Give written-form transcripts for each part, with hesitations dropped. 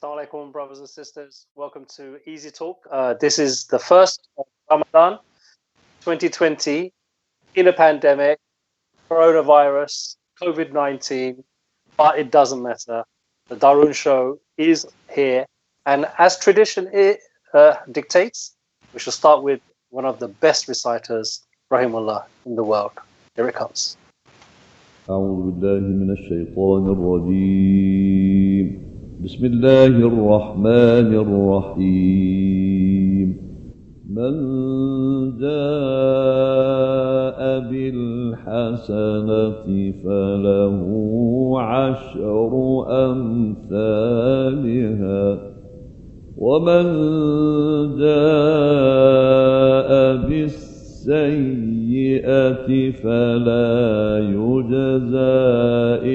Assalamu alaikum, brothers and sisters. Welcome to Easy Talk. This is the first of Ramadan 2020 in a pandemic, coronavirus, COVID-19, but it doesn't matter. The Daroon show is here. And as tradition dictates, we shall start with one of the best reciters, rahimahullah, in the world. Here it comes. أعوذ بالله من الشيطان الرجيم بسم الله الرحمن الرحيم من جاء بالحسنة فله عشر أمثالها ومن جاء بالسيئة فلا يجزى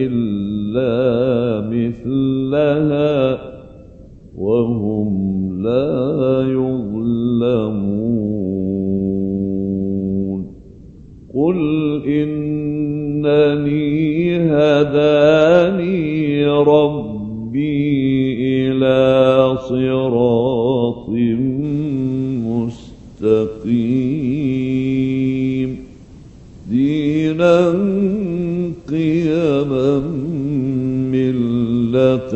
إلا مثلها وهم لا يظلمون قل إنني هداني ربي إلى صراط مستقيم دينا قيما ملة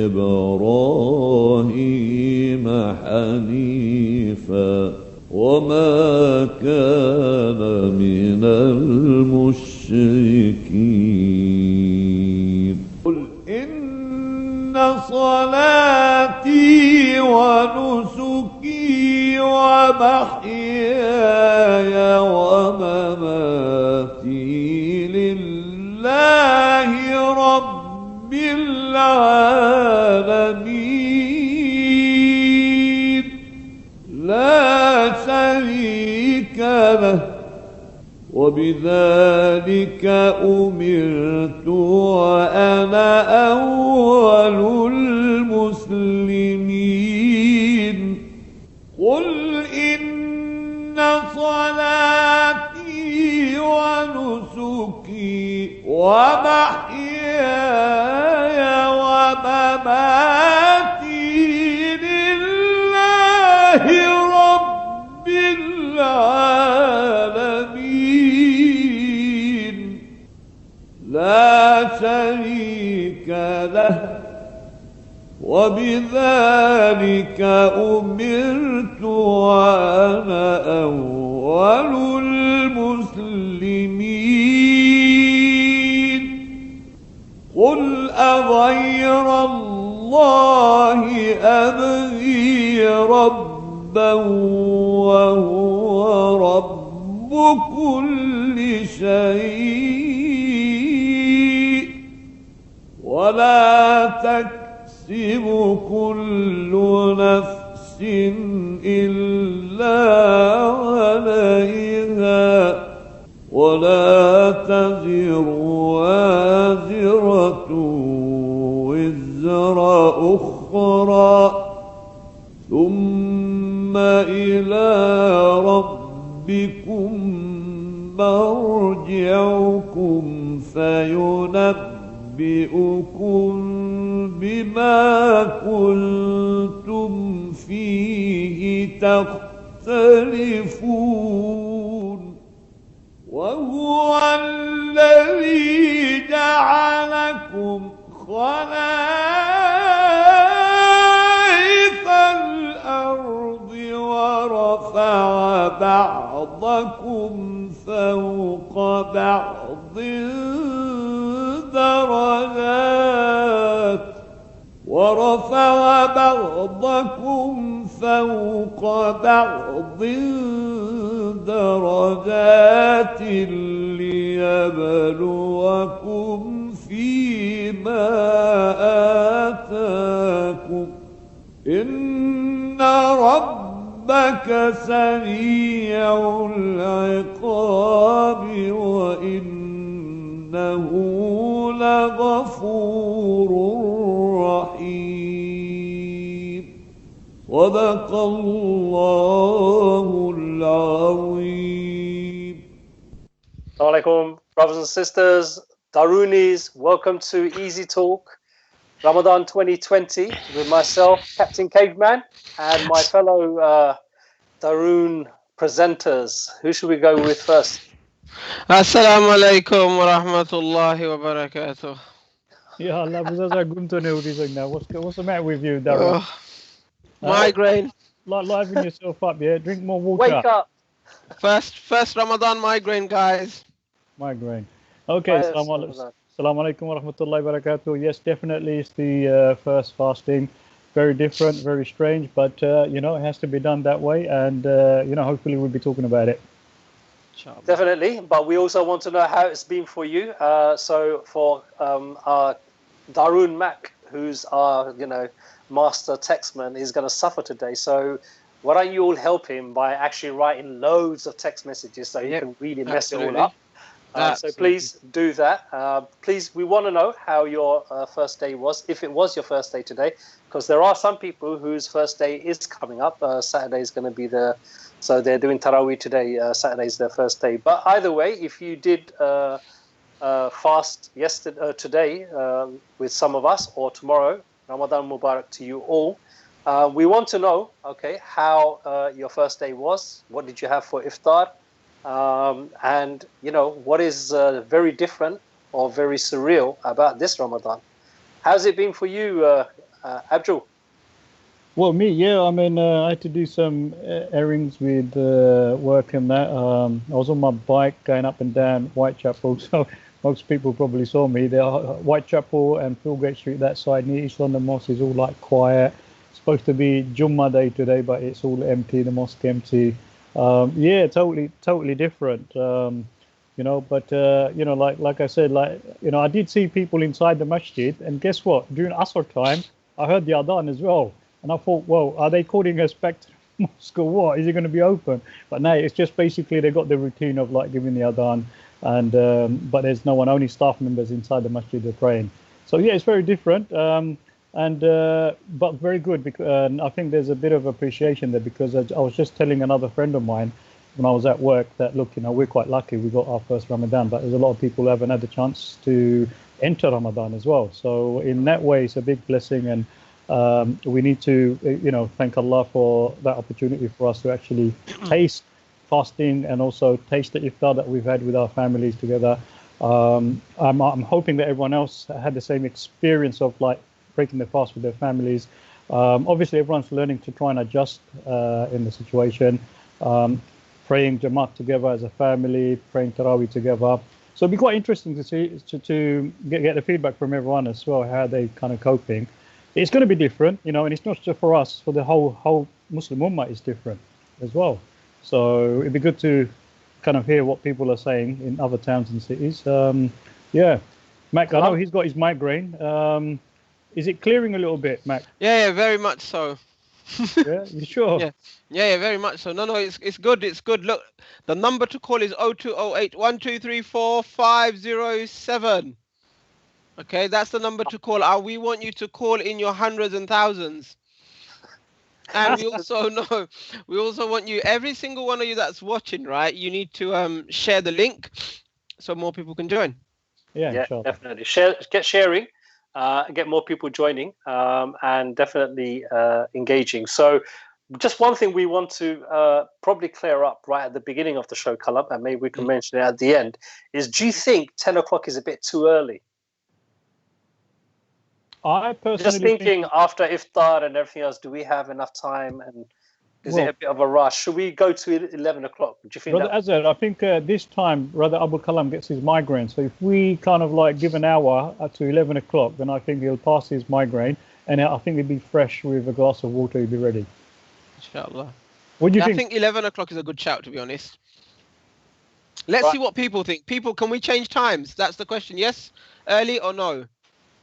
إبراهيم حنيفا وما كان من المشركين قل إن صلاتي ونسكي ومحياي ومماتي لله رب العالمين لا شريك له وبذلك أمرت وأنا أول المسلمين قل إن صلاتي ونسكي ومحياي ومماتي لله رب العالمين لا شريك له وبذلك أمرت وأنا أول المسلمين قل أغير الله أبغي ربا وهو رب كل شيء ولا تكسب كل نفس إلا عليها ولا تزر وازرة وزر أخرى ثم إلى ربكم مرجعكم فينبئكم بما كنتم فيه تختلفون وهو الذي جعلكم خلائف الأرض ورفع بعضكم فوق بعض درجات ورفع بعضكم فوق بعض درجات ليبلوكم فيما آتاكم إن ربك سريع العقاب وإنه لغفور رحيم صدق الله العظيم. Assalamu alaikum, brothers and sisters, Daroonis. Welcome to Easy Talk. Ramadan 2020 with myself, Captain Caveman, and my fellow Daroon presenters. Who should we go with first? Assalamu alaikum wa rahmatullahi wa barakatuh. Ya Allah, bu sefer Gunton'u diyecek now. What's the matter with you, Daroon? Migraine. Liven yourself up, yeah? Drink more water. Wake up! First Ramadan migraine, guys. Migraine. Okay, Assalamu alaikum wa rahmatullahi wa barakatuh. Yes, definitely it's the first fasting. Very different, very strange, but it has to be done that way, and hopefully we'll be talking about it. Definitely, but we also want to know how it's been for you. So for our Daroon Mac, who's our master textman, is going to suffer today. So why don't you all help him by actually writing loads of text messages so he can really mess it all up. So please do that. Please, we want to know how your first day was, if it was your first day today, because there are some people whose first day is coming up. Saturday is going to be so they're doing Taraweeh today. Saturday is their first day. But either way, if you did fast today with some of us, or tomorrow, Ramadan Mubarak to you all. We want to know, how your first day was. What did you have for iftar? And what is very different or very surreal about this Ramadan? How's it been for you, Abdul? Well, me, yeah. I mean, I had to do some errands with work and that. I was on my bike going up and down Whitechapel, so most people probably saw me there. Whitechapel and Philgate Street, that side near East London Mosque, is all like quiet. It's supposed to be Jummah Day today, but it's all empty. The mosque empty. Yeah, totally different. But like I said, I did see people inside the masjid, and guess what? During Asr time, I heard the adhan as well, and I thought, well, are they calling us back to the mosque or what? Is it going to be open? But no, it's just basically they got the routine of like giving the adhan, and but there's no one, only staff members inside the masjid are praying. So yeah, it's very different. But very good, because I think there's a bit of appreciation there, because I was just telling another friend of mine when I was at work that, look, we're quite lucky we got our first Ramadan, but there's a lot of people who haven't had the chance to enter Ramadan as well. So in that way, it's a big blessing, and we need to thank Allah for that opportunity for us to actually taste fasting and also taste the iftar that we've had with our families together. I'm hoping that everyone else had the same experience of like breaking the fast with their families. Obviously, everyone's learning to try and adjust in the situation. Praying Jamaat together as a family, praying Taraweeh together. So it'd be quite interesting to see to get the feedback from everyone as well, how they kind of coping. It's going to be different, and it's not just for us. For the whole Muslim Ummah is different as well. So it'd be good to kind of hear what people are saying in other towns and cities. Yeah, Mac, I know he's got his migraine. Is it clearing a little bit, Mac? Yeah, very much so. Yeah, you sure? Yeah, very much so. No, it's good. It's good. Look, the number to call is 0208 1234 507. Okay, that's the number to call. We want you to call in your hundreds and thousands. And we also want you, every single one of you that's watching, right? You need to share the link so more people can join. Yeah, definitely. Get sharing. Get more people joining, and definitely engaging. So just one thing we want to probably clear up right at the beginning of the show, Kalab, and maybe we can mention it at the end, is do you think 10 o'clock is a bit too early? I personally just thinking after iftar and everything else, do we have enough time, and is it a bit of a rush? Should we go to 11 o'clock? Do you think Brother Azhar, I think this time Brother Abu Kalam gets his migraine. So if we kind of like give an hour to 11 o'clock, then I think he'll pass his migraine, and I think he'll be fresh with a glass of water. He'll be ready. Inshallah. What do you think? I think 11 o'clock is a good shout, to be honest. Let's see what people think. People, can we change times? That's the question. Yes, early or no?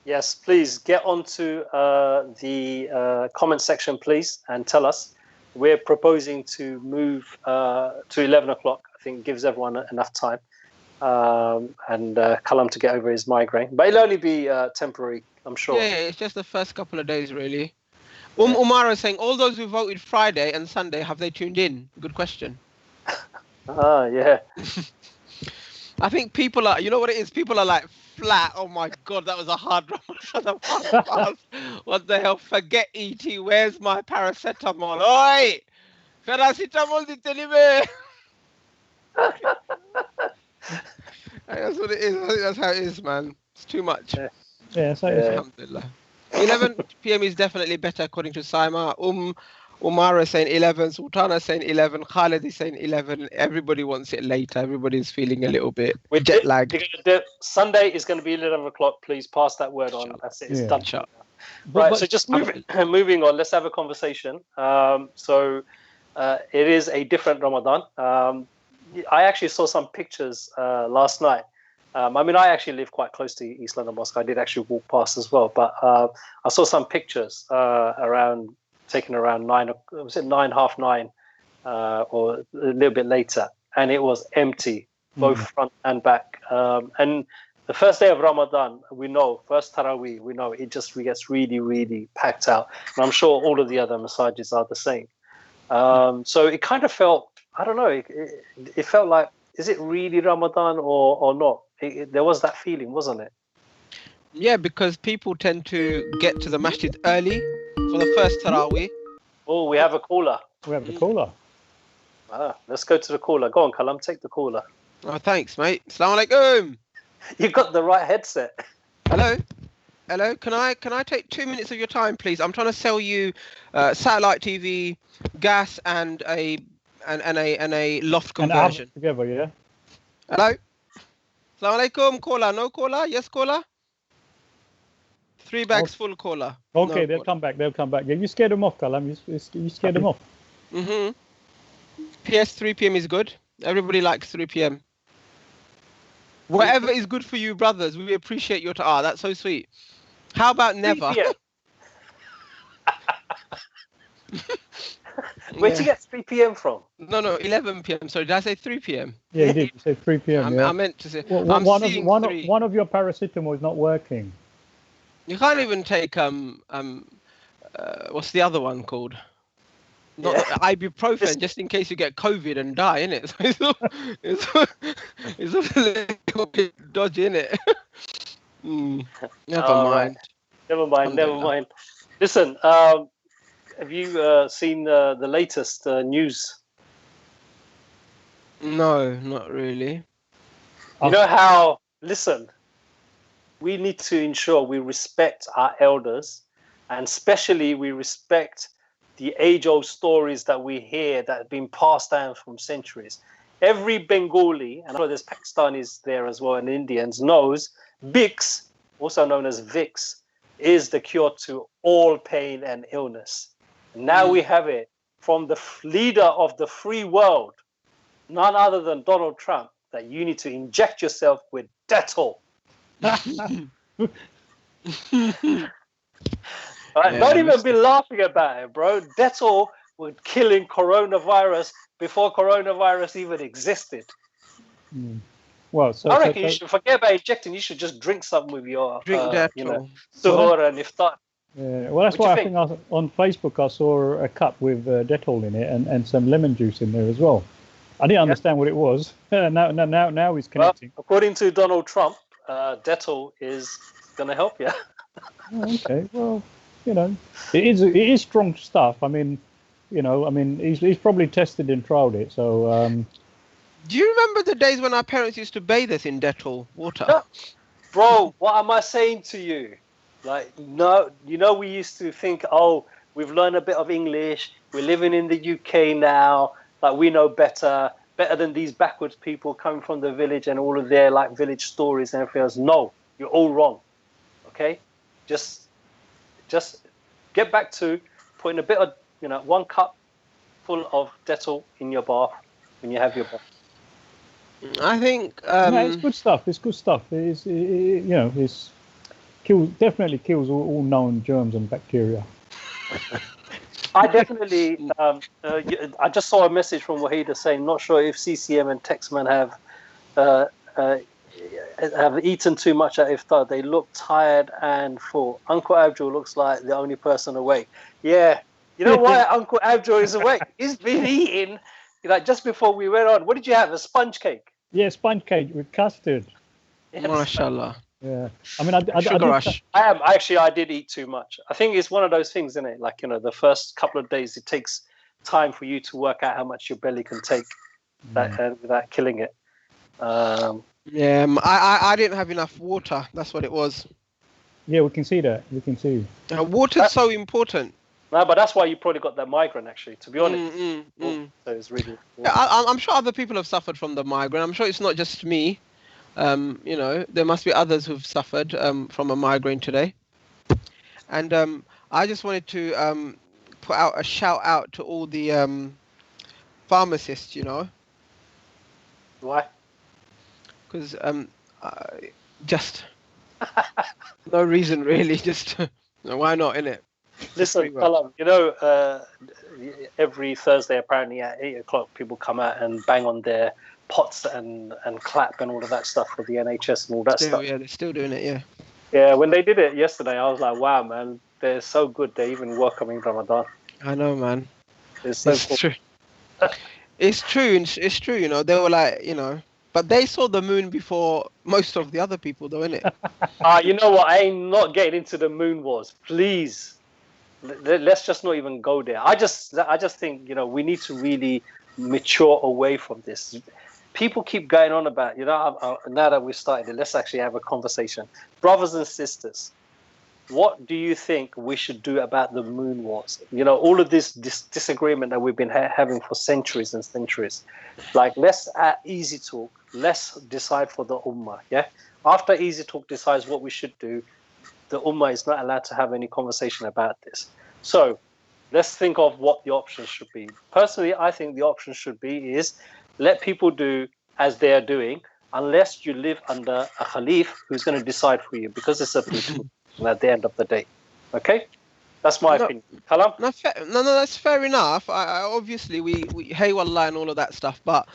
Yes, please get onto the comment section, please, and tell us. We're proposing to move to 11 o'clock. I think gives everyone enough time, and Kalam to get over his migraine. But it'll only be temporary, I'm sure. Yeah, it's just the first couple of days, really. Umar is saying, all those who voted Friday and Sunday, have they tuned in? Good question. Yeah. I think people are, you know what it is? People are like flat. Oh my God, that was a hard Ramadan fast. What the hell? Forget ET. Where's my paracetamol? Oi! Paracetamol di telibe. That's what it is. I think that's how it is, man. It's too much. Yeah, so Alhamdulillah. 11 p.m. is definitely better according to Saima. Umar is saying 11, Sultana is saying 11, Khalid is saying 11. Everybody wants it later. Everybody's feeling a little bit jet lagged. Sunday is going to be 11 o'clock. Please pass that word on. That's it. It's done. Right, so just moving on. Let's have a conversation. It is a different Ramadan. I actually saw some pictures last night. I actually live quite close to East London Mosque. I did actually walk past as well. But I saw some pictures taken around 9, was it 9, half 9, or a little bit later. And it was empty, both front and back. And the first day of Ramadan, we know, first Taraweeh, we know it gets really, really packed out. And I'm sure all of the other masajids are the same. So it kind of felt, I don't know, it felt like, is it really Ramadan or not? There was that feeling, wasn't it? Yeah, because people tend to get to the masjid early for the first Taraweeh. Oh, we have a caller. We have the caller. Let's go to the caller. Go on, Kalam, take the caller. Oh, thanks, mate. Assalamu alaikum. You got the right headset. Hello. Can I take 2 minutes of your time, please? I'm trying to sell you satellite TV, gas, and a loft conversion. Together, yeah. Hello. Assalamu alaikum. Caller. No caller. Yes, caller. 3 bags full caller. Okay, no they'll come back. Yeah, you scared them off, Kalam. You scared them off. PS 3 p.m. is good. Everybody likes 3 p.m. Whatever is good for you, brothers. We appreciate your that's so sweet. How about never? Where'd you get 3 p.m. from? No, 11 p.m. Sorry, did I say 3 p.m.? Yeah, you did. You said 3 p.m. I meant to say. One of your paracetamol is not working. You can't even take what's the other one called? Not ibuprofen, just in case you get COVID and die, innit? So it's a little bit dodgy, innit? Never mind. Listen, have you seen the latest news? No, not really. You know how? Listen. We need to ensure we respect our elders, and especially we respect the age-old stories that we hear that have been passed down from centuries. Every Bengali, and I know there's Pakistanis there as well, and Indians, knows Vicks, also known as Vicks, is the cure to all pain and illness. And now we have it from the leader of the free world, none other than Donald Trump, that you need to inject yourself with Dettol. Don't even be laughing about it, bro. Dettol was killing coronavirus before coronavirus even existed. Well, so I reckon you should forget about injecting. You should just drink something with your Dettol. Suhoor and iftar. Yeah, well, that's why I think on Facebook I saw a cup with Dettol in it and some lemon juice in there as well. I didn't understand what it was. Now he's connecting. Well, according to Donald Trump, Dettol is going to help you. Okay, well, it is strong stuff. He's probably tested and trialed it. So, do you remember the days when our parents used to bathe us in Dettol water? No. Bro, what am I saying to you? No, we used to think, we've learned a bit of English. We're living in the UK now. We know better than these backwards people coming from the village and all of their village stories and everything else. No, you're all wrong. Okay, just get back to putting a bit of 1 cup full of Dettol in your bath when you have your bath. I think it's good stuff. It's definitely kills all known germs and bacteria. I definitely. I just saw a message from Wahida saying, "Not sure if CCM and Texman have eaten too much at iftar. They look tired and full. Uncle Abdul looks like the only person awake." Yeah, you know why Uncle Abdul is awake? He's been eating. Just before we went on, what did you have? A sponge cake. Yeah, sponge cake with custard. Yes. Mashallah. Yeah, I mean, I Sugar did, rush. I did eat too much. I think it's one of those things, isn't it? Like, the first couple of days, it takes time for you to work out how much your belly can take without killing it. Yeah, I didn't have enough water. That's what it was. Yeah, we can see that. We can see. Water's so important. No, but that's why you probably got that migraine, actually, to be honest. So it's really Yeah, I'm sure other people have suffered from the migraine. I'm sure it's not just me. There must be others who've suffered from a migraine today. And I just wanted to put out a shout out to all the pharmacists, Why? because just no reason really, just why not, innit? Listen, Kalam, every Thursday apparently at 8 o'clock, people come out and bang on their pots and clap and all of that stuff for the NHS and all that stuff. Yeah, they're still doing it, yeah. Yeah, when they did it yesterday, I was like, wow, man, they're so good. They even welcome in Ramadan. I know, man. It's so cool. True. It's true. It's true, they were like, but they saw the moon before most of the other people, though, innit? You know what? I ain't not getting into the moon wars. Please, let's just not even go there. I just think we need to really mature away from this. People keep going on about now that we started it, let's actually have a conversation, brothers and sisters. What do you think we should do about the moon wars? All of this disagreement that we've been having for centuries and centuries. Like, let's at Easy Talk, let's decide for the Ummah. Yeah. After Easy Talk decides what we should do, the Ummah is not allowed to have any conversation about this. So let's think of what the options should be. Personally, I think the option should be is let people do as they are doing, unless you live under a Khalif who's going to decide for you, because it's a people at the end of the day. Okay? That's my opinion. Kalam? No, that's fair enough. I obviously, we hey wallah and all of that stuff, but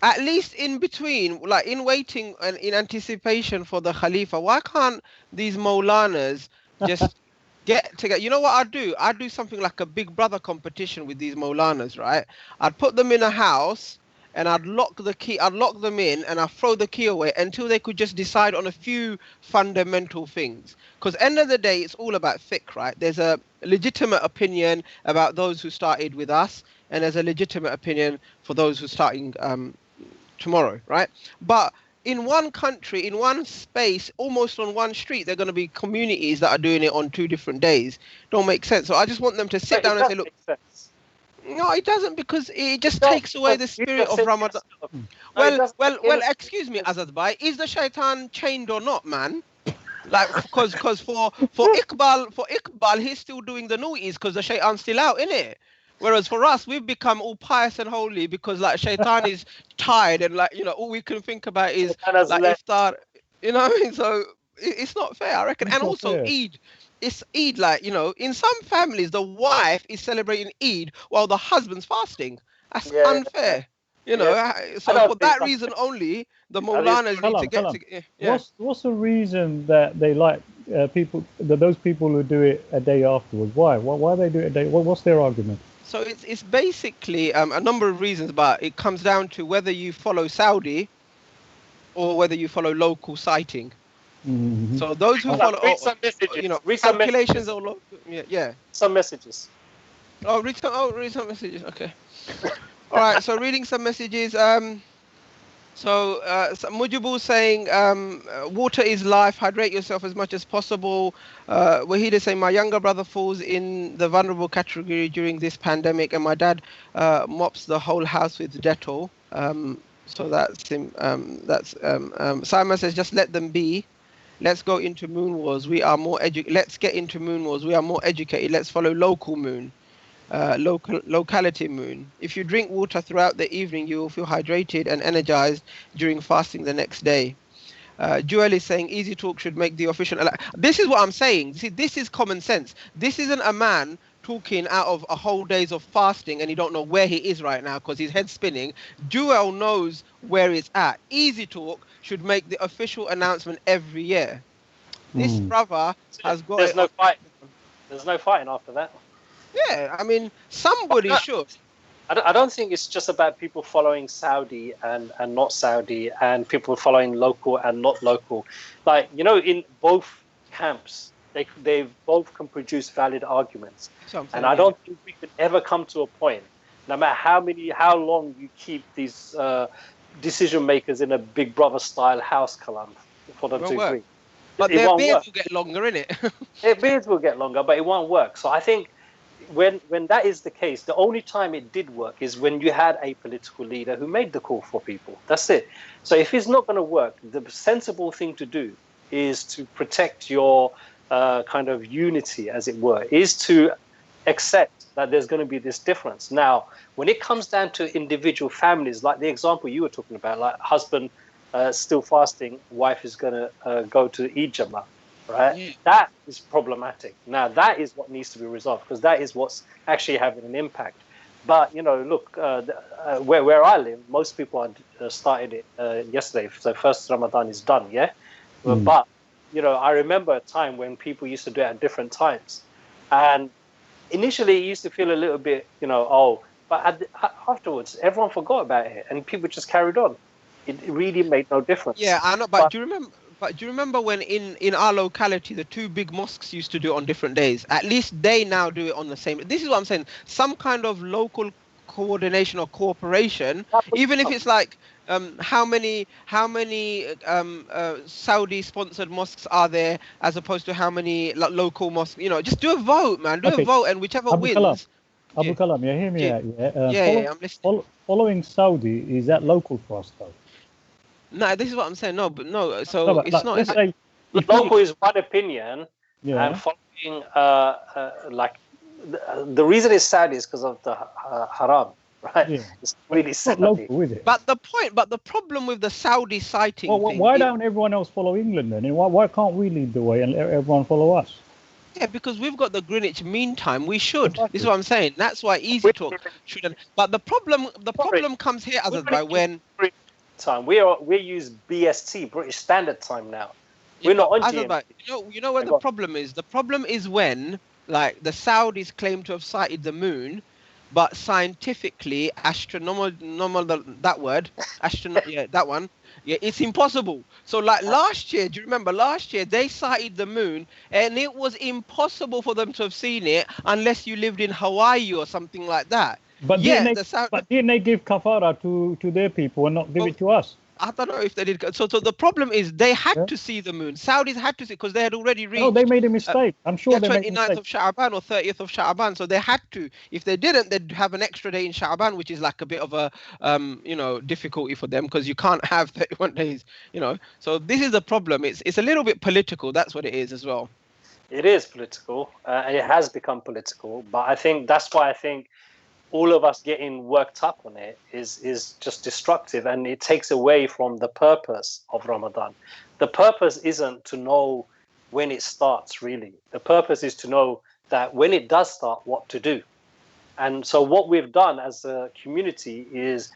at least in between, like in waiting and in anticipation for the Khalifa, why can't these Maulanas just get together? You know what I'd do? I'd do something like a Big Brother competition with these Maulanas, right? I'd put them in a house and I'd lock them in and I'd throw the key away until they could just decide on a few fundamental things. Because end of the day, it's all about fiqh, right? There's a legitimate opinion about those who started with us, and there's a legitimate opinion for those who are starting tomorrow, right? But in one country, in one space, almost on one street, there are going to be communities that are doing it on 2 different days. Don't make sense. So I just want them to sit down and say, look, no, it doesn't, because it just takes away the spirit of Ramadan. Well, excuse me, Azad Bhai, is the shaitan chained or not, man? Like, because for Iqbal, he's still doing the noughties because the shaitan's still out, innit? Whereas for us, we've become all pious and holy because like shaitan is tired and like, all we can think about is like iftar, so it's not fair, I reckon. And also Eid. It's Eid, like, in some families, the wife is celebrating Eid while the husband's fasting. That's unfair. So for that reason only, the Maulanas need to get together. Yeah. What's the reason that they like those people who do it a day afterwards? Why they do it a day? What's their argument? So it's basically a number of reasons, but it comes down to whether you follow Saudi or whether you follow local sighting. Mm-hmm. So those who follow, read some messages. Calculations or yeah. Some messages. Read some messages. Okay. All right. So reading some messages. So Mujibu saying, water is life. Hydrate yourself as much as possible. Wahid is saying, my younger brother falls in the vulnerable category during this pandemic, and my dad mops the whole house with Dettol. So that's him. Simon says, just let them be. Let's go into moon wars. Let's get into moon wars. We are more educated. Let's follow local moon. Locality moon. If you drink water throughout the evening, you will feel hydrated and energized during fasting the next day. Joel is saying Easy Talk should make the official. This is what I'm saying. See, this is common sense. This isn't a man talking out of a whole days of fasting and he don't know where he is right now because his head's spinning. Joel knows where it's at. Easy Talk should make the official announcement every year. This brother has got. There's no fight. There's no fighting after that. Yeah, I mean, somebody should. I don't think it's just about people following Saudi and not Saudi, and people following local and not local. Like, in both camps, they both can produce valid arguments. And I don't think we can ever come to a point, no matter how long you keep these decision makers in a Big Brother style house, Kalam, for them to agree. But their beards will get longer, innit? Their beards will get longer, but it won't work. So I think when that is the case, the only time it did work is when you had a political leader who made the call for people. That's it. So if it's not going to work, the sensible thing to do is to protect your kind of unity, as it were, is to accept that there's going to be this difference. Now, when it comes down to individual families, like the example you were talking about, like husband still fasting, wife is going to go to Eid Jama, right? Yeah. That is problematic. Now, that is what needs to be resolved, because that is what's actually having an impact. But, look, where I live, most people started it yesterday. So first Ramadan is done, yeah? But, I remember a time when people used to do it at different times. And initially it used to feel a little bit, but afterwards, everyone forgot about it and people just carried on. It really made no difference. Yeah, I know, but do you remember when in our locality, the two big mosques used to do it on different days? At least they now do it on the same. This is what I'm saying. Some kind of local coordination or cooperation, even if it's like how many Saudi-sponsored mosques are there, as opposed to how many local mosques. Just do a vote, man. Do a vote, and whichever wins. Abu Kalam, you hear me out? Yeah, I'm listening. Following Saudi, is that local for us though? No, this is what I'm saying. No, but no. So it's not. The local is one opinion, and following the reason it's sad is because of the haram, right? Yeah. It's really sad. Local, is it? But the problem with the Saudi sighting. Well, why don't everyone else follow England then? And why can't we lead the way and everyone follow us? Yeah, because we've got the Greenwich Mean Time. We should. Exactly. This is what I'm saying. That's why EasyTalk shouldn't. But the problem comes here, Azad, when time we use BST, British Standard Time now. We're not on GMT. You know what the problem is? The problem is when, like, the Saudis claim to have sighted the moon, but scientifically, it's impossible. So, like last year, do you remember? Last year, they sighted the moon, and it was impossible for them to have seen it unless you lived in Hawaii or something like that. But didn't they give kafara to their people and not give it to us? I don't know if they did. So the problem is they had to see the moon. Saudis had to see because they had already reached. No, they made a mistake. I'm sure they made a mistake. 29th of Sha'aban or 30th of Sha'aban. So they had to. If they didn't, they'd have an extra day in Sha'aban, which is like a bit of a difficulty for them because you can't have 31 days. So this is the problem. It's a little bit political. That's what it is as well. It is political, and it has become political. But I think that's why I think all of us getting worked up on it is just destructive, and it takes away from the purpose of Ramadan. The purpose isn't to know when it starts, really. The purpose is to know that when it does start, what to do. And so what we've done as a community is,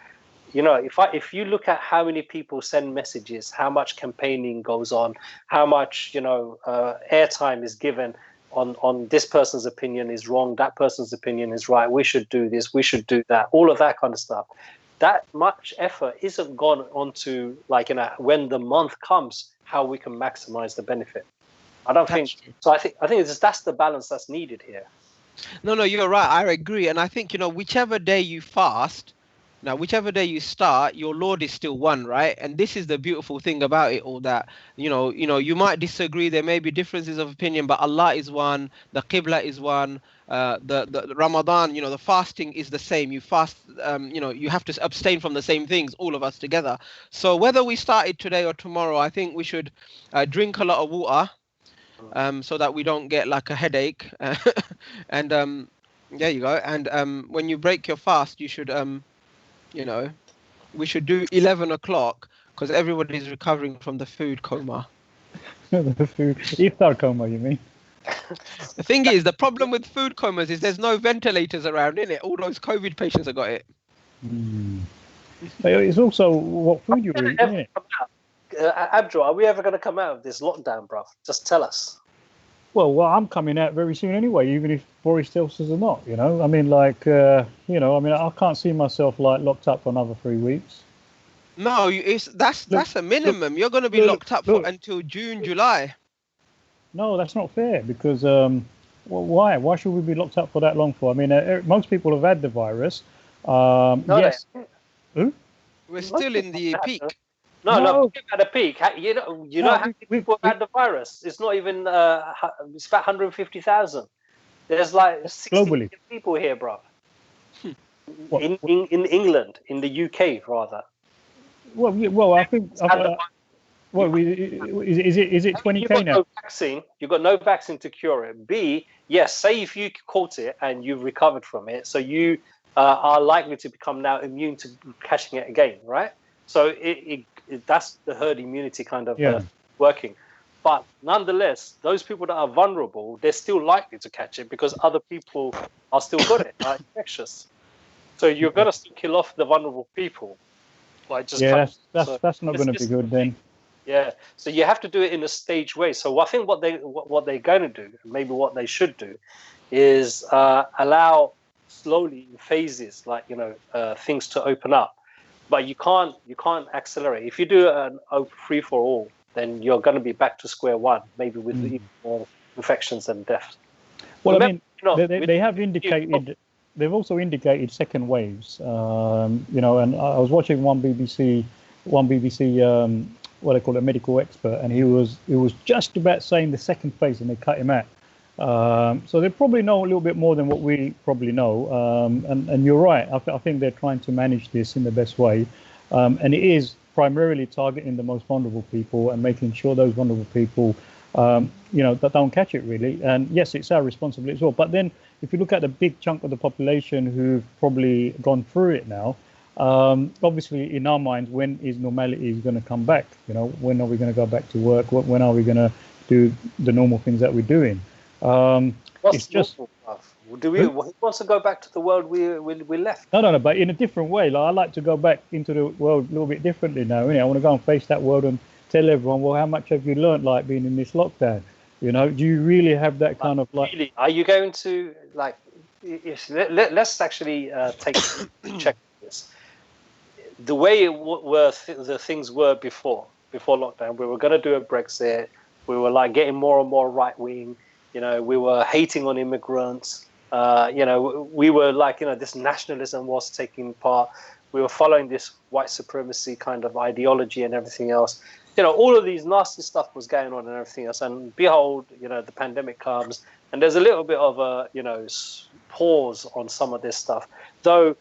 if you look at how many people send messages, how much campaigning goes on, how much, airtime is given on this person's opinion is wrong, that person's opinion is right, we should do this, we should do that, all of that kind of stuff. That much effort isn't gone onto, when the month comes, how we can maximize the benefit. I think that's the balance that's needed here. No, you're right. I agree. And I think, whichever day you fast, now, whichever day you start, your Lord is still one, right? And this is the beautiful thing about it all, that, you might disagree. There may be differences of opinion, but Allah is one. The Qibla is one. The Ramadan, the fasting is the same. You fast, you have to abstain from the same things, all of us together. So whether we started today or tomorrow, I think we should drink a lot of water so that we don't get like a headache. And there you go. And when you break your fast, you should... we should do 11 o'clock because everybody is recovering from the food coma. The food iftar coma, you mean? The thing is, the problem with food comas is there's no ventilators around, innit? All those COVID patients have got it. It's also what food you eat, isn't it? Abdul, are we ever going to come out of this lockdown, bruv? Just tell us. Well, I'm coming out very soon anyway, even if Boris tells us or not. You know, I mean, like, I can't see myself like locked up for another 3 weeks. No, that's a minimum. You're going to be locked up for look. until June, July. No, that's not fair because why? Why should we be locked up for that long for? I mean, most people have had the virus. Yes. Who? We're still in the peak. No, at a peak. You know how many people had the virus? It's not even. It's about 150,000. There's like 60 million people here, bro. In England, in the UK, rather. Well, I think. Is it 20K now? No vaccine. You've got no vaccine to cure it. B, yes. Say if you caught it and you've recovered from it, so you are likely to become now immune to catching it again, right? So that's the herd immunity kind of working. But nonetheless, those people that are vulnerable, they're still likely to catch it because other people are still got it, are infectious. So you're going to still kill off the vulnerable people. That's not going to be good then. Yeah, so you have to do it in a staged way. So I think what they're going to do, maybe what they should do, is allow slowly in phases, like things to open up. But you can't accelerate. If you do an open free for all, then you're going to be back to square one, maybe with even more infections and deaths. Well, I mean, they have indicated. They've also indicated second waves. And I was watching one BBC. What they call a medical expert, and he was just about saying the second phase, and they cut him out. So they probably know a little bit more than what we probably know. And you're right. I think they're trying to manage this in the best way, and it is primarily targeting the most vulnerable people and making sure those vulnerable people, that don't catch it really. And yes, it's our responsibility as well. But then, if you look at the big chunk of the population who've probably gone through it now. Obviously, in our minds, when is normality going to come back? When are we going to go back to work? When are we going to do the normal things that we're doing? What's normal? Who wants to go back to the world we left? No. But in a different way. Like I like to go back into the world a little bit differently now. I want to go and face that world and tell everyone, well, how much have you learned, like being in this lockdown? Do you really have that kind of like? Really? Are you going to like? Let's actually check this. The way the things were before lockdown, we were going to do a Brexit. We were like getting more and more right wing. We were hating on immigrants. We were like, this nationalism was taking part. We were following this white supremacy kind of ideology and everything else. All of these nasty stuff was going on and everything else. And behold, the pandemic comes, and there's a little bit of a pause on some of this stuff, though.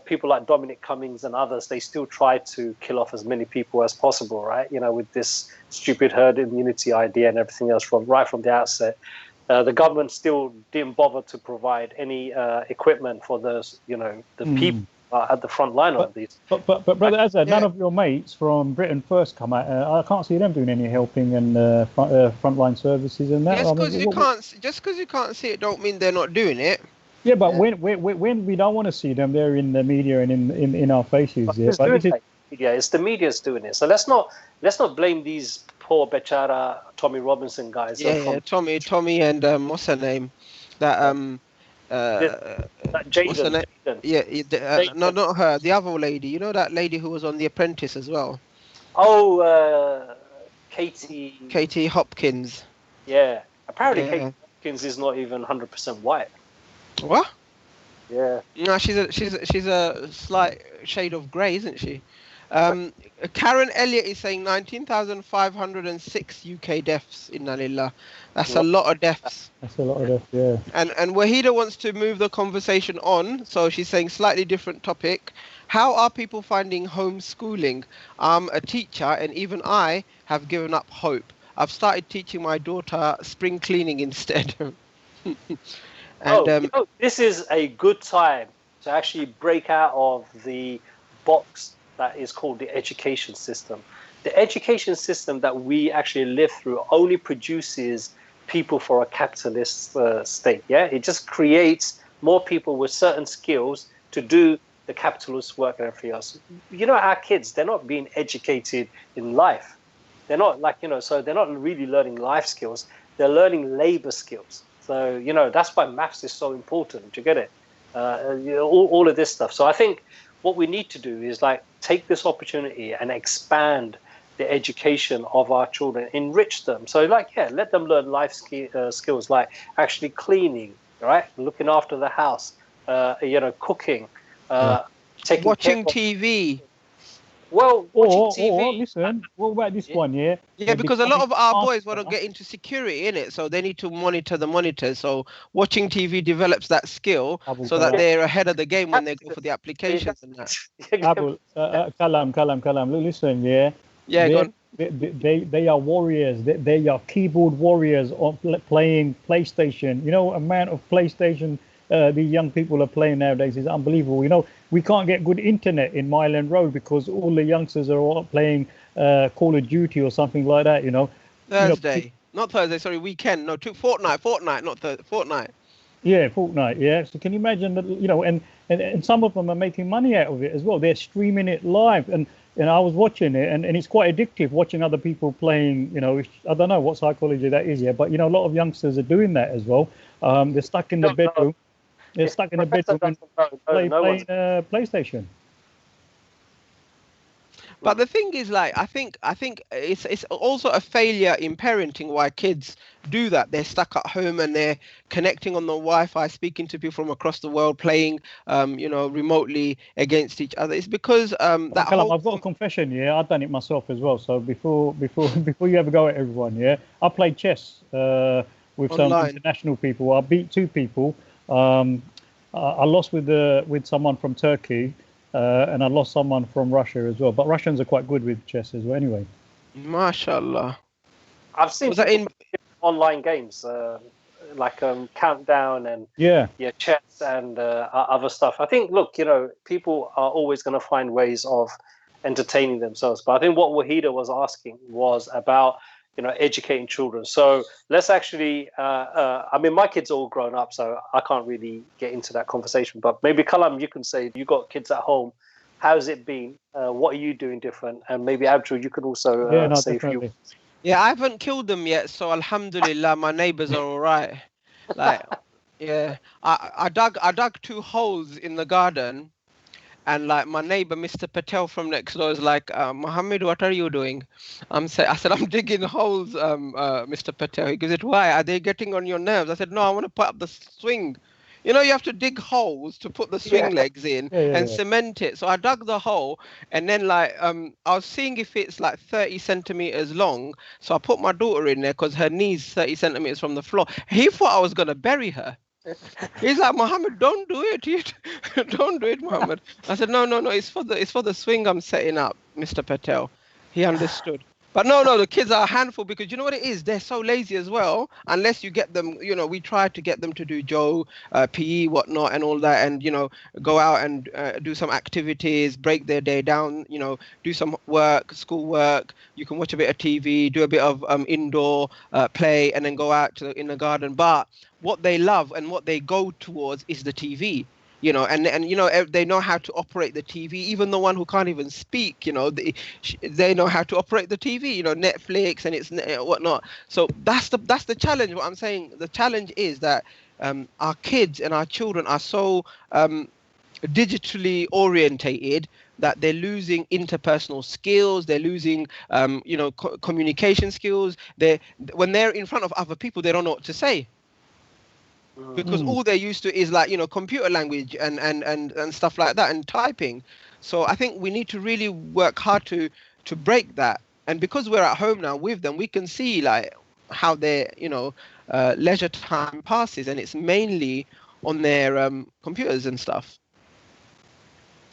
People like Dominic Cummings and others, they still try to kill off as many people as possible, right? With this stupid herd immunity idea and everything else from the outset. The government still didn't bother to provide any equipment for those, the people at the front line of these. But Brother Azad, none of your mates from Britain First come out. I can't see them doing any helping and frontline services and that. Just because you can't see it, don't mean they're not doing it. Yeah, but when we don't want to see them, they're in the media and in our faces. It's the media's doing it. So let's not blame these poor bechara Tommy Robinson guys. Tommy and what's her name? That Jaden. What's her name? Yeah, no, not her. The other lady. That lady who was on The Apprentice as well. Oh, Katie. Katie Hopkins. Yeah. Apparently, Katie Hopkins is not even 100% white. What? Yeah. No, she's a slight shade of grey, isn't she? Karen Elliott is saying 19,506 UK deaths in Nalillah. That's a lot of deaths. That's a lot of deaths, yeah. And Wahida wants to move the conversation on, so she's saying slightly different topic. How are people finding homeschooling? I'm a teacher, and even I have given up hope. I've started teaching my daughter spring cleaning instead. And, this is a good time to actually break out of the box that is called the education system. The education system that we actually live through only produces people for a capitalist state. Yeah, it just creates more people with certain skills to do the capitalist work and everything else. Our kids, they're not being educated in life. They're not so they're not really learning life skills. they're learning labor skills. So, you know, that's why maths is so important. Do you get it? You know, all of this stuff. So I think what we need to do is like take this opportunity and expand the education of our children, enrich them. So like, yeah, let them learn life skills like actually cleaning, right? Looking after the house, you know, cooking, taking Watching care TV. Well, watching TV. Or listen, what about this one? Yeah, Yeah, because a lot of our boys want to get into security in it, so they need to monitor the monitors. So watching TV develops that skill, so that they're ahead of the game when they go for the applications and that. Abul, Kalam, listen, yeah. Yeah, go on. They are warriors. They are keyboard warriors on playing PlayStation. You know, amount of PlayStation the young people are playing nowadays is unbelievable. You know, we can't get good internet in Myland Road because all the youngsters are all playing Call of Duty or something like that. You know, Thursday, not Thursday. Sorry, weekend. No, Fortnite, not Fortnite. Yeah, Fortnite. Yeah. So can you imagine that? You know, and some of them are making money out of it as well. They're streaming it live, and I was watching it, and it's quite addictive watching other people playing. You know, I don't know what psychology that is yet, but you know, a lot of youngsters are doing that as well. They're stuck in the bedroom. They're stuck in the bedroom and playing PlayStation. But the thing is, like, I think it's also a failure in parenting why kids do that. They're stuck at home and they're connecting on the Wi-Fi, speaking to people from across the world, playing, you know, remotely against each other. It's because I've got a confession. Yeah, I've done it myself as well. So before you ever go at everyone, yeah, I played chess with some international people. I beat 2 people. I lost with someone from Turkey. And I lost someone from Russia as well. But Russians are quite good with chess as well anyway. Mashallah. I've seen online games like Countdown and chess and other stuff. I think, look, you know, people are always going to find ways of entertaining themselves. But I think what Wahida was asking was about, you know, educating children. So let's actually, I mean, my kids are all grown up, so I can't really get into that conversation. But maybe, Kalam, you can say, you got kids at home. How's it been? What are you doing different? And maybe, Abdul, you could also say definitely. a few. Yeah, I haven't killed them yet, so alhamdulillah, my neighbors are all right. Like, yeah, I dug 2 holes in the garden. And like my neighbor, Mr. Patel from next door is like, Mohammed, what are you doing? I said, I'm digging holes, Mr. Patel. He goes, why? Are they getting on your nerves? I said, no, I want to put up the swing. You know, you have to dig holes to put the swing legs in and cement it. So I dug the hole, and then like I was seeing if it's like 30 centimeters long. So I put my daughter in there because her knee's 30 centimeters from the floor. He thought I was going to bury her. He's like, Mohammed, don't do it. Don't do it, Mohammed. I said, no, it's for the swing I'm setting up, Mr. Patel. He understood. But no, the kids are a handful because you know what it is? They're so lazy as well. Unless you get them, you know, we try to get them to do PE, whatnot, and all that, and, you know, go out and do some activities, break their day down, you know, do some work, school work. You can watch a bit of TV, do a bit of indoor play, and then go out in the garden. But what they love and what they go towards is the TV. You know, and you know, they know how to operate the TV. Even the one who can't even speak, you know, they know how to operate the TV. You know, Netflix and it's whatnot. So that's the challenge. What I'm saying, the challenge is that our kids and our children are so digitally orientated that they're losing interpersonal skills. They're losing, you know, communication skills. When they're in front of other people, they don't know what to say. Because all they're used to is like, you know, computer language and stuff like that and typing. So I think we need to really work hard to break that. And because we're at home now with them, we can see like how their, you know, leisure time passes, and it's mainly on their computers and stuff.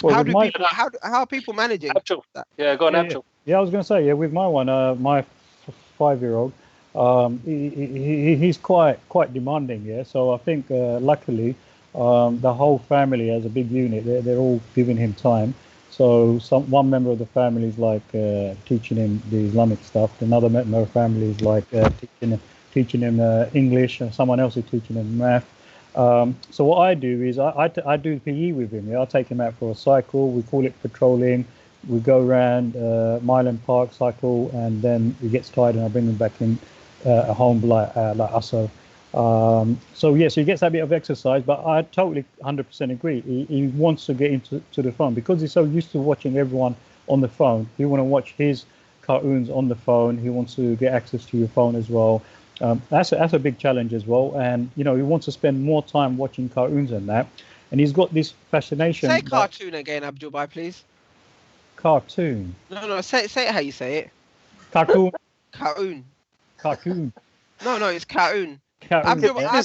Well, how are people managing that? Yeah, go on, Abdul. Yeah, I was going to say, with my one, my 5-year-old. He's quite demanding, yeah. So I think luckily the whole family as a big unit, they're all giving him time. So one member of the family is like teaching him the Islamic stuff. Another member of the family is like teaching him English, and someone else is teaching him math. So what I do is I do PE with him. Yeah, I take him out for a cycle. We call it patrolling. We go around Myland Park, cycle, and then he gets tired, and I bring him back in at home like us. So yes, he gets that bit of exercise, but I totally 100% agree. He wants to get into the phone because he's so used to watching everyone on the phone. He want to watch his cartoons on the phone. He wants to get access to your phone as well. That's a big challenge as well. And he wants to spend more time watching cartoons and that. And he's got this fascination. Say cartoon again, Abdul Bhai, please. Cartoon. No. Say it how you say it. Cartoon. Cartoon. Cartoon. No, it's cartoon. Cartoon. Abdul, Yeah.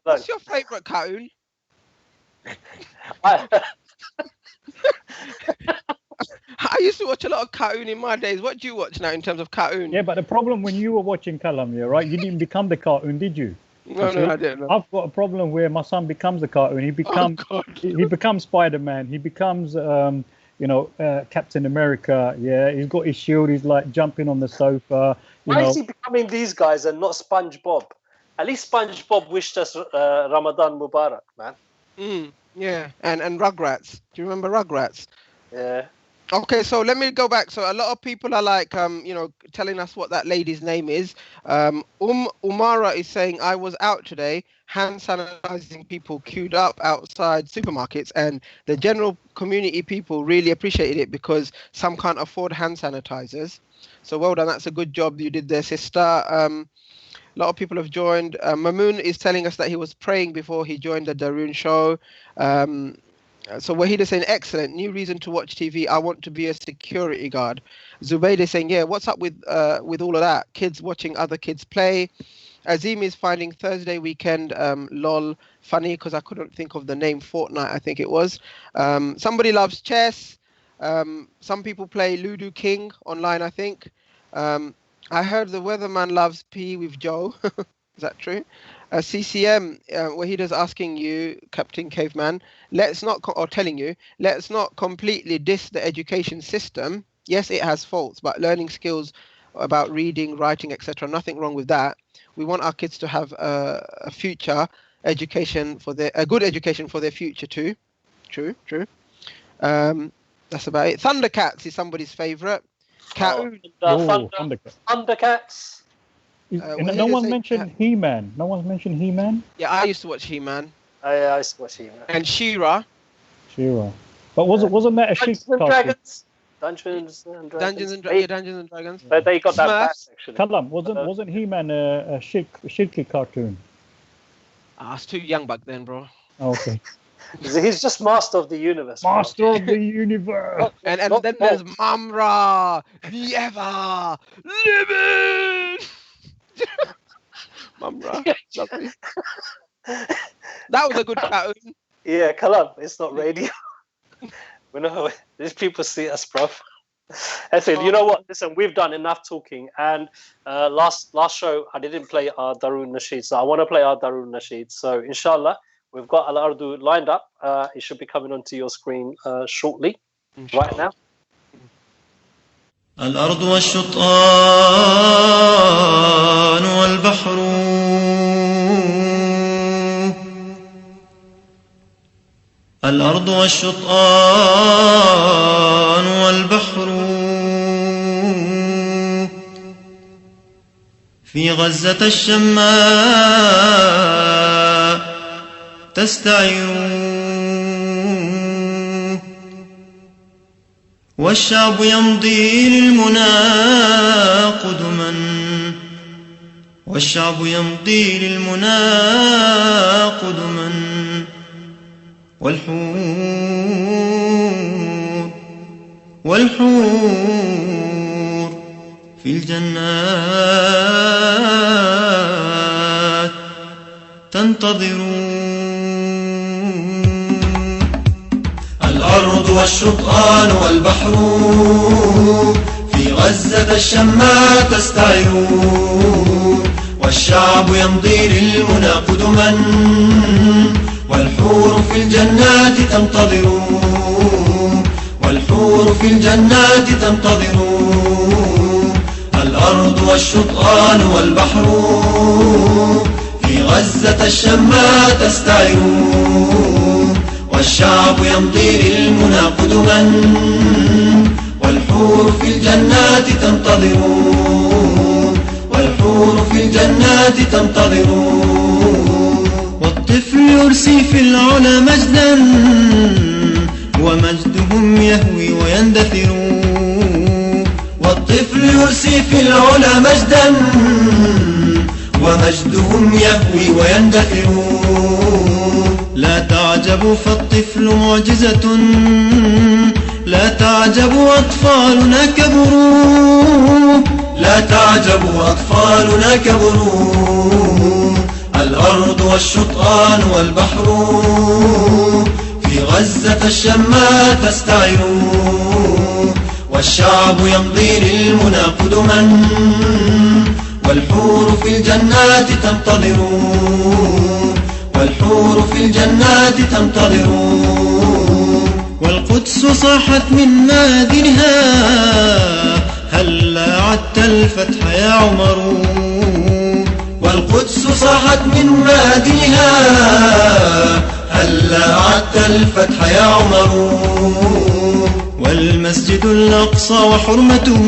what's your favourite cartoon? I used to watch a lot of cartoon in my days. What do you watch now in terms of cartoon? Yeah, but the problem when you were watching Kalam, right? You didn't become the cartoon, did you? No, I didn't. I've got a problem where my son becomes the cartoon. He becomes Spider-Man. He becomes Captain America. Yeah, he's got his shield. He's like jumping on the sofa. Why is he becoming these guys and not SpongeBob? At least SpongeBob wished us Ramadan Mubarak, man. Yeah, and Rugrats. Do you remember Rugrats? Yeah. Okay, so let me go back. So a lot of people are like, telling us what that lady's name is. Umara is saying, I was out today, hand sanitizing people queued up outside supermarkets, and the general community people really appreciated it because some can't afford hand sanitizers. So well done. That's a good job you did there, sister. A lot of people have joined. Mamoon is telling us that he was praying before he joined the Daroon show. So Wahid is saying, excellent, new reason to watch TV. I want to be a security guard. Zubayd is saying, yeah, what's up with all of that? Kids watching other kids play. Azim is finding Thursday weekend, lol, funny because I couldn't think of the name, Fortnite, I think it was. Somebody loves chess. Some people play Ludo King online, I think. I heard the weatherman loves pee with Joe. Is that true? CCM, Wahida's asking you, Captain Caveman, let's not completely diss the education system. Yes, it has faults, but learning skills about reading, writing, etc. Nothing wrong with that. We want our kids to have a future education a good education for their future too. True. That's about it. Thundercats is somebody's favourite. Thundercats. No one mentioned He-Man. No one's mentioned He-Man. Yeah, I used to watch He-Man. I used to watch He-Man. And She-Ra. But wasn't that a chic cartoon? Dungeons and Dragons. Dungeons and Dragons. But they got that back, actually. Kalam, wasn't He-Man a chic cartoon? I was too young back then, bro. Okay. He's just master of the universe. Master of the universe. And then there's Mamra, the ever living. Mamra. That was a good cartoon. Yeah, Kalam, it's not radio. We know these people see us, bro. Anyway, you know what? Listen, we've done enough talking. And last show, I didn't play our Daroon Nasheed. So I want to play our Daroon Nasheed. So inshallah, we've got Al-Ardu lined up. It should be coming onto your screen shortly, right now. الأرض والشطآن والبحر الأرض والشطآن والبحر في غزة الشماء تستعير والشعب يمضي للمنى قدما والشعب يمضي للمنى قدما والحور في الجنات تنتظر الأرض والشطآن والبحر في غزة الشماء تستعير والشعب يمضي للمنى قدما والحور في الجنات تنتظر والحور في الجنات تنتظر الأرض والشطآن والبحر في غزة الشماء تستعير والشعب يمضي للمنى قدما والحور في الجنات تنتظر والحور والحور في الجنات تنتظر. والطفل يرسي في العلا مجدا ومجدهم يهوي ويندثر. والطفل يرسي في العلا مجدا ومجدهم يهوي ويندثر. لا تعجبوا فالطفل معجزة، لا تعجبوا أطفالنا كبروا، لا تعجبوا أطفالنا كبروا. الأرض والشطآن والبحر في غزة الشماء تستعر. والشعب يمضي للمنى قدما والحور في الجنات تنتظر. والحور في الجنات تنتظر. والقدس صاحت من ماذنها هلا عدت الفتح يا عمر. والقدس صاحت من ماذنها هلا عدت الفتح يا عمر. والمسجد الأقصى وحرمته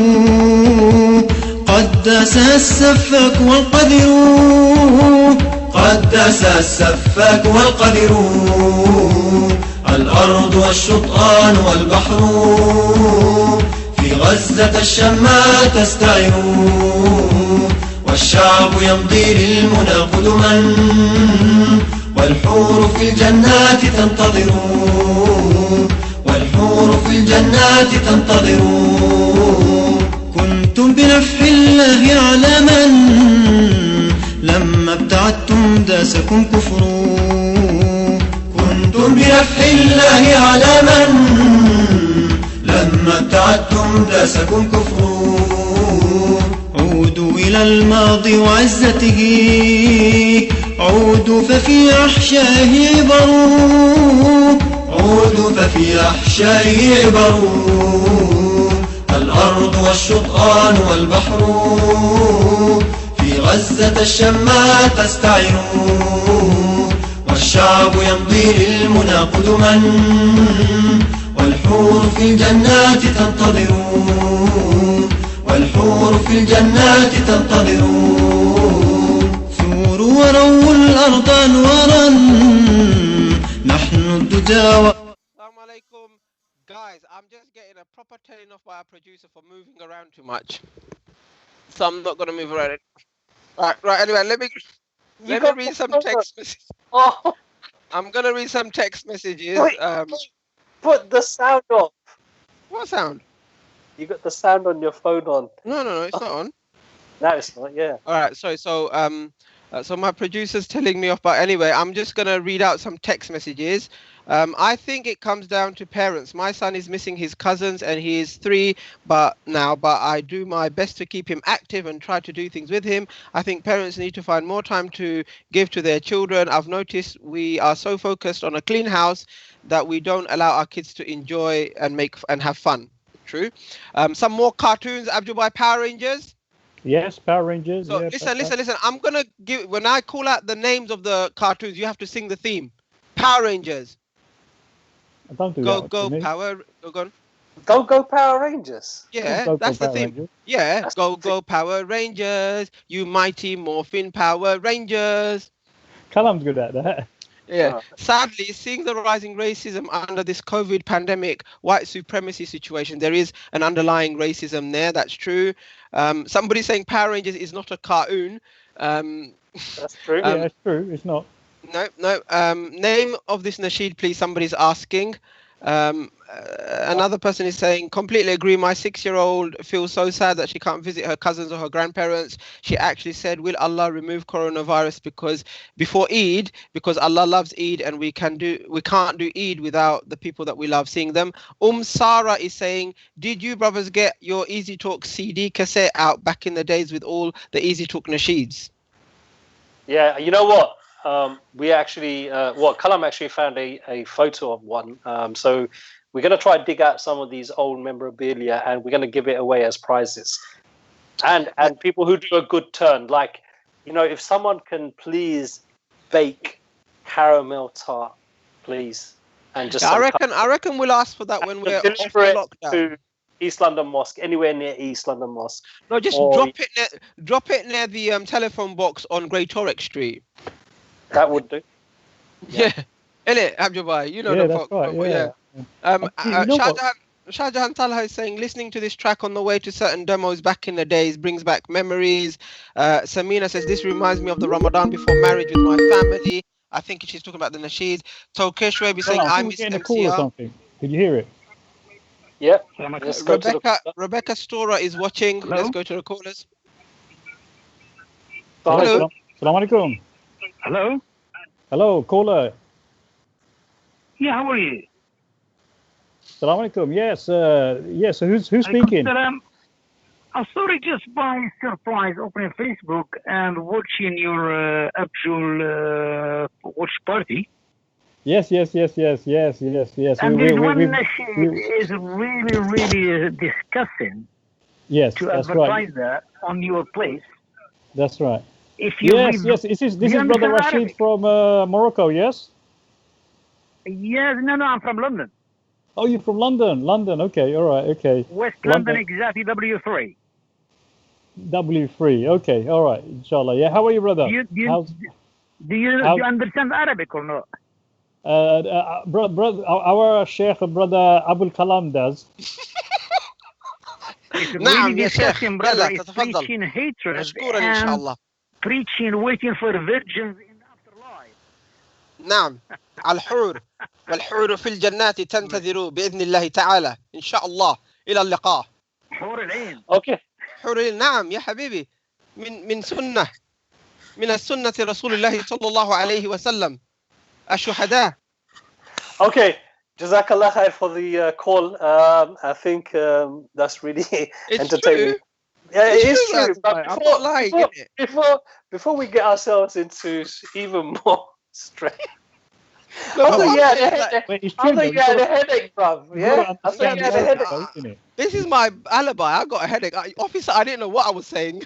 قدسها السفاك والقدر. قدسها السفاك والقدر. الأرض والشطآن والبحر في غزة الشماء تستعر. والشعب يمضي للمنى قدما والحور في الجنات تنتظر. والحور في الجنات تنتظر. كنتم بنفح الله علما لما ابتعدتم داسكم كفر. كنتم بنفح الله علما لما ابتعدتم داسكم كفر. عودوا إلى الماضي وعزته، عودوا ففي أحشائه عبر. عودوا ففي أحشائه عبر. الأرض والشطآن والبحر في غزة الشماء تستعر. والشعب يمضي للمنى قدما والحور في الجنات تنتظر. والحور في الجنات تنتظر. ثوروا ورووا الأرض أنوارا نحن الدجى. Assalamu alaikum. Guys, I'm just getting a proper telling off by our producer for moving around too much. So I'm not going to move around. Right, anyway, let me read some text messages. Oh, I'm going to read some text messages. wait, put the sound off. What sound? You got the sound on your phone on. No, it's not on. No, it's not, yeah. All right, sorry. So my producer's telling me off, but anyway, I'm just going to read out some text messages. I think it comes down to parents. My son is missing his cousins and he is 3 but I do my best to keep him active and try to do things with him. I think parents need to find more time to give to their children. I've noticed we are so focused on a clean house that we don't allow our kids to enjoy and have fun. True. Some more cartoons, Abdul, by Power Rangers. Yes, Power Rangers. So yeah, listen. I'm gonna give, when I call out the names of the cartoons, you have to sing the theme. Power Rangers. Don't do Go that. go Power. Go on. Go Power Rangers. Yeah, that's the theme. Rangers. Yeah, That's go Power Rangers. You mighty morphin Power Rangers. Kalam's good at that. Yeah. Sadly, seeing the rising racism under this COVID pandemic, white supremacy situation, there is an underlying racism there. That's true. Somebody saying Power Rangers is not a cartoon. That's true. Yeah, it's true. It's not. No. Name of this nasheed, please. Somebody's asking. Another person is saying, completely agree. My 6-year-old feels so sad that she can't visit her cousins or her grandparents. She actually said, will Allah remove coronavirus before Eid, because Allah loves Eid and we can't do Eid without the people that we love seeing them. Sarah is saying, did you brothers get your EasyTalk CD cassette out back in the days with all the EasyTalk nasheeds? Yeah, you know what? We actually, Kalam actually found a photo of one. So we're going to try and dig out some of these old memorabilia and we're going to give it away as prizes. And people who do a good turn, like, you know, if someone can please bake caramel tart, please. And just I reckon we'll ask for that when we're off the lockdown. East London Mosque, anywhere near East London Mosque. No, just Or- drop it near the telephone box on Great Torek Street. That would do. Yeah. Innit, Abdubai? You know Yeah, the that's fuck. right. Yeah. Yeah. You know what? Shahjahan Talha is saying, listening to this track on the way to certain demos back in the days brings back memories. Samina says, this reminds me of the Ramadan before marriage with my family. I think she's talking about the Nasheed. Tokesh Web is saying, I I think we're miss getting a call or MCR. something. Did you hear it? Yeah. Let's go to the- Rebecca Stora is watching. Hello? Let's go to the callers. Hello. Assalamu alaikum. Hello? Hello, caller. Yeah, how are you? Assalamu alaikum. Yes, yes. So who's speaking? I'm sorry, just by surprise, opening Facebook and watching your actual watch party. Yes. And We- this one we- nasheed is really disgusting yes, to that's advertise right. that on your place. That's right. If you Yes. read, This is Do you Brother understand Rashid Arabic? from Morocco. Yes. Yes, no, I'm from London. Oh, you're from London. London. Okay. All right. Okay. West London. London, exactly, W3. W3. Okay. All right. Inshallah. Yeah. How are you, brother? How's- Do you understand Arabic or not? brother, our Sheikh, brother Abul Kalam does. It's نعم really يا شيخ. disgusting, brother. يلا It's تتفضل. preaching hatred مشكورا إن شاء and الله. preaching waiting for virgins in the afterlife. نعم. الحور والحور في الجنات تنتظر بإذن الله تعالى إن شاء الله إلى اللقاء. حور العين. Okay. حور نعم يا حبيبي من سنة من السنة رسول الله صلى الله عليه وسلم الشهداء. Okay. Jazakallah khair for the call. I think that's really It's entertaining. true. Yeah, it is It's true, true. But I'm not lying, innit? before we get ourselves into even more stress. No, I but thought I'm you had a saying, like, headache. Wait, it's I true, thought though. you had a headache, bruv. You Yeah, gotta I thought you understand had a the headache. Arabic, isn't it? this is my alibi. I got a headache. Officer, I didn't know what I was saying.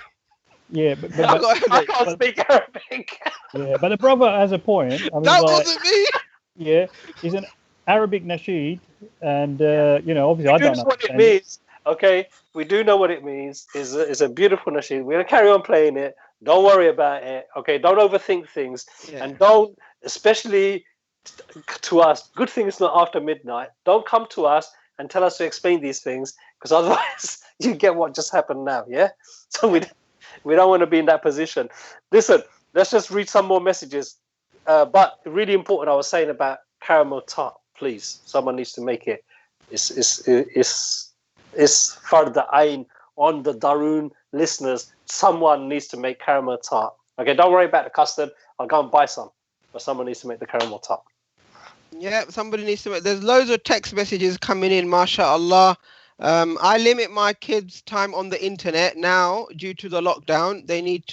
Yeah, I got a I headache. can't speak Arabic. yeah, but the brother has a point. I mean, That like, wasn't me. yeah, he's an Arabic nasheed, and you know, obviously, I We do don't know what it understand. means. Okay, we do know what it means. It's a beautiful nasheed. We're gonna carry on playing it. Don't worry about it. Okay, don't overthink things, Yeah. and don't, especially to us, good thing is not after midnight. Don't come to us and tell us to explain these things, because otherwise you get what just happened now. Yeah, so we don't want to be in that position. Listen, let's just read some more messages. But really important, I was saying about caramel tart. Please, someone needs to make it. It's fard ayn on the Daroon listeners. Someone needs to make caramel tart. Okay, don't worry about the custard. I'll go and buy some. But someone needs to make the caramel tart. Yeah, somebody needs to. There's loads of text messages coming in, mashaallah. I limit my kids' time on the internet now due to the lockdown. They need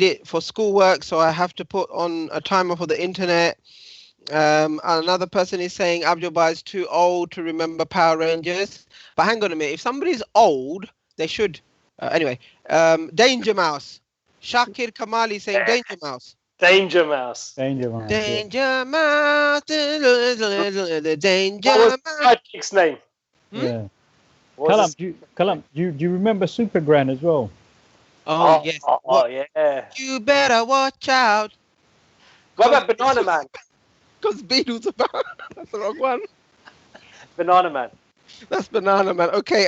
it for schoolwork, so I have to put on a timer for the internet. Another person is saying Abdullah is too old to remember Power Rangers. But hang on a minute, if somebody's old, they should. Anyway, Danger Mouse. Shakir Kamali saying Danger Mouse. Danger Mouse. Danger, man. Danger Mouse. Danger What was Mouse. my chick's name? Yeah. What was his- Kalam, do you remember Super Gran as well? Oh, yes. What? Yeah. You better watch out. What about Banana Man? Because Beatles about. That's the wrong one. Banana Man. That's Banana Man. Okay,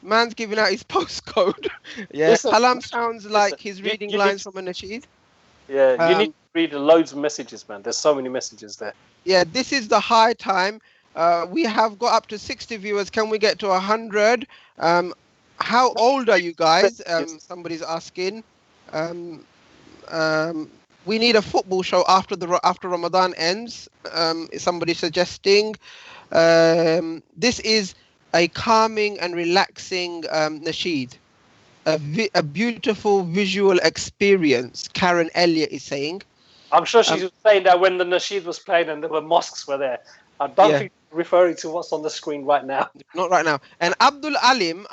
man's giving out his postcode. Yeah, Listen, Kalam sounds like listen, he's you- reading you lines need- from a nasheed. Yeah, you need to read loads of messages, man. There's so many messages there. Yeah, this is the high time. We have got up to 60 viewers. Can we get to 100? How old are you guys? Somebody's asking. We need a football show after Ramadan ends. Somebody's suggesting. This is a calming and relaxing nasheed. A beautiful visual experience, Karen Elliott is saying. I'm sure she was saying that when the nasheed was playing and the mosques were there. I don't think referring to what's on the screen right now. Not right now. And Abdul Alim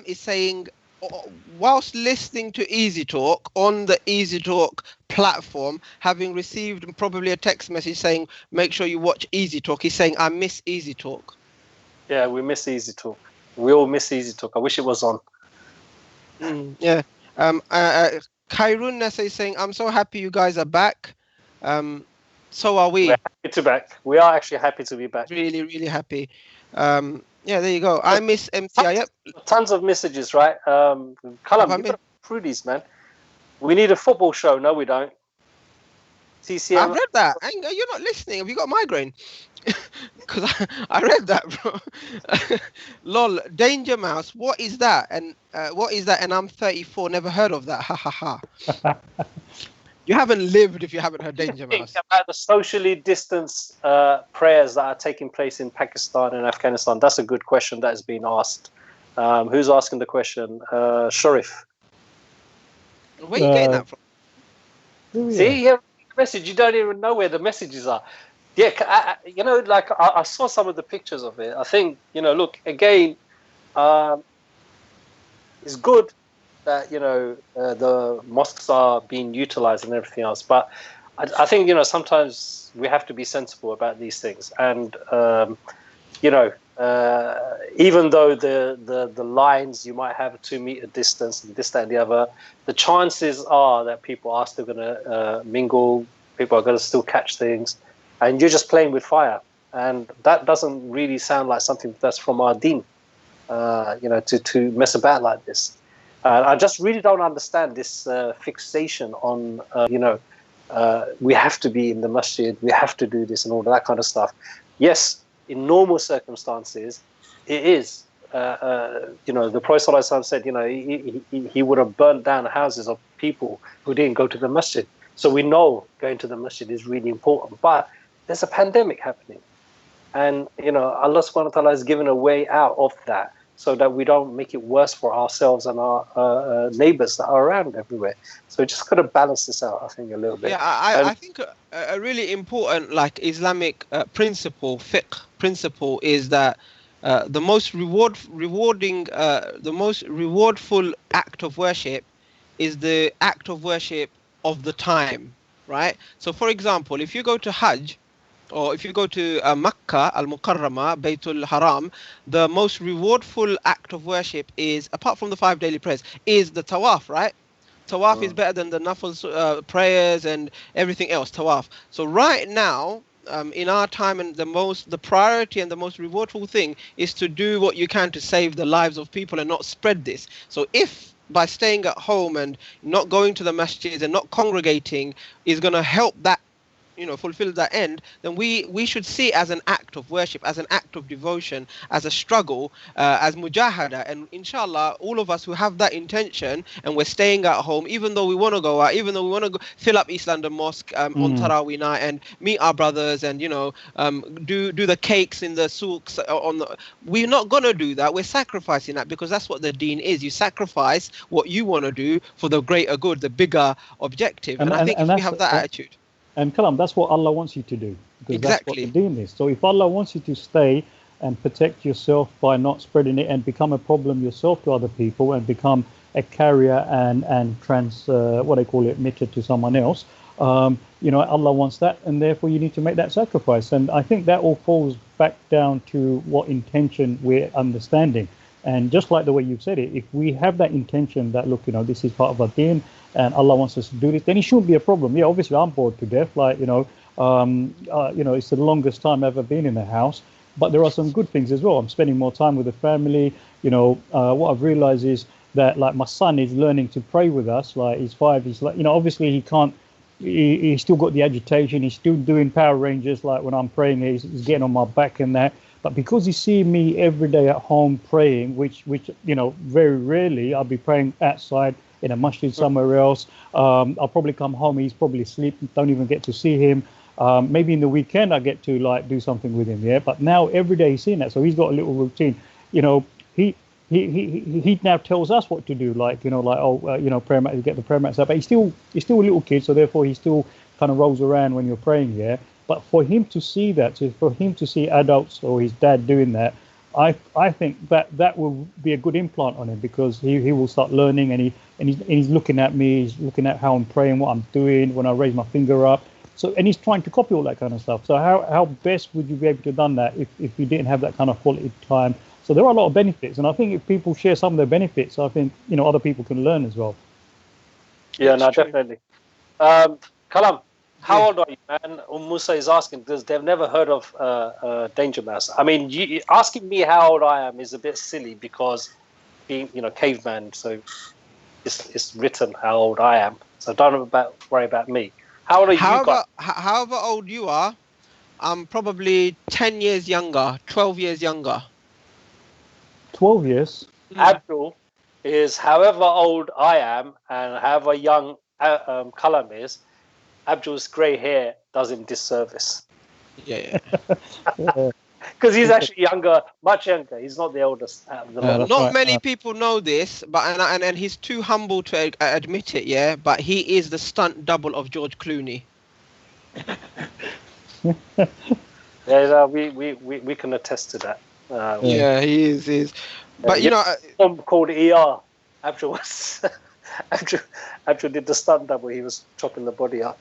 is saying whilst listening to EasyTalk on the EasyTalk platform, having received probably a text message saying, make sure you watch EasyTalk, he's saying, I miss EasyTalk. Yeah, we miss EasyTalk. We all miss EasyTalk. I wish it was on. Yeah. Khairun Nessa is saying, I'm so happy you guys are back. So are we. We're happy to be back. We are actually happy to be back. Really, really happy. Yeah, there you go. I miss MCI. Yep. Tons of messages, right? Kalam, you got through these, man. We need a football show. No, we don't. CCM. I've read that. You're not listening. Have you got a migraine? Because I read that, bro. Lol, Danger Mouse. What is that? And what is that? And I'm 34. Never heard of that. Ha ha ha. You haven't lived if you haven't heard Danger Mouse. Think about the socially distanced prayers that are taking place in Pakistan and Afghanistan. That's a good question that has been asked. Who's asking the question? Sharif. Where are you getting that from? See, you have a message. You don't even know where the messages are. Yeah, like I saw some of the pictures of it. I think, look, again, it's good that, the mosques are being utilized and everything else. But I think, sometimes we have to be sensible about these things. And, even though the lines, you might have a 2 meter distance and this, that, and the other, the chances are that people are still going to mingle, people are going to still catch things, and you're just playing with fire. And that doesn't really sound like something that's from our deen, to mess about like this. I just really don't understand this fixation on, we have to be in the masjid, we have to do this and all that kind of stuff. Yes, in normal circumstances, it is. The Prophet ﷺ said, he would have burnt down houses of people who didn't go to the masjid. So we know going to the masjid is really important. But there's a pandemic happening. And, Allah subhanahu wa ta'ala has given a way out of that, so that we don't make it worse for ourselves and our neighbors that are around everywhere. So we just got to balance this out, I think, a little bit. Yeah, I think a really important, like, Islamic principle, fiqh principle, is that the most rewardful act of worship is the act of worship of the time, right? So, for example, if you go to Hajj, or if you go to Makkah, Al-Mukarramah, Baytul Haram, the most rewardful act of worship is, apart from the 5 daily prayers, is the tawaf, right? Tawaf is better than the nafil prayers and everything else, tawaf. So right now, in our time, and the priority and the most rewardful thing is to do what you can to save the lives of people and not spread this. So if by staying at home and not going to the masjids and not congregating is going to help that, fulfill that end, then we should see it as an act of worship, as an act of devotion, as a struggle, as mujahada. And inshallah, all of us who have that intention and we're staying at home, even though we want to go out, even though we want to fill up East London Mosque on Taraweeh night and meet our brothers and do the cakes in the souks we're not gonna do that. We're sacrificing that, because that's what the deen is. You sacrifice what you want to do for the greater good, the bigger objective. And I think if we have that attitude. And Kalam, that's what Allah wants you to do, because exactly. That's what the deen is. So if Allah wants you to stay and protect yourself by not spreading it and become a problem yourself to other people and become a carrier and emitter to someone else, Allah wants that, and therefore you need to make that sacrifice. And I think that all falls back down to what intention we're understanding. And just like the way you've said it, if we have that intention that, look, this is part of our deen and Allah wants us to do this, then it shouldn't be a problem. Yeah, obviously I'm bored to death. Like, it's the longest time I've ever been in a house. But there are some good things as well. I'm spending more time with the family. What I've realized is that, like, my son is learning to pray with us. Like, he's 5. He's like, obviously he can't. He's still got the agitation. He's still doing Power Rangers. Like when I'm praying, he's getting on my back and that. But because he sees me every day at home praying, which very rarely I'll be praying outside in a masjid somewhere else. I'll probably come home. He's probably asleep. Don't even get to see him. Maybe in the weekend I get to do something with him. Yeah. But now every day he's seeing that, so he's got a little routine. He now tells us what to do. Prayer mat, get the prayer mats up. But he's still a little kid, so therefore he still kind of rolls around when you're praying. Yeah. But for him to see that, for him to see adults or his dad doing that, I think that will be a good implant on him, because he will start learning, and he's looking at me, he's looking at how I'm praying, what I'm doing when I raise my finger up. So, and he's trying to copy all that kind of stuff. So how best would you be able to have done that if you didn't have that kind of quality time? So there are a lot of benefits, and I think if people share some of their benefits, I think other people can learn as well. Yeah, no, definitely. Kalam, how old are you, man? Musa is asking because they've never heard of Danger Mouse. I mean, asking me how old I am is a bit silly, because being caveman, so it's written how old I am. So don't worry about me. How old are you guys? However old you are, I'm probably 10 years younger, 12 years younger. 12 years? Abdul is however old I am and however young Kalam is. Abdul's grey hair does him disservice. Yeah. Because he's actually younger, much younger. He's not the oldest out of the lot. Not many people know this, but and he's too humble to admit it. Yeah, but he is the stunt double of George Clooney. Yeah, we can attest to that. Yeah, he is. But called ER. Abdul was Abdul did the stunt double. He was chopping the body up.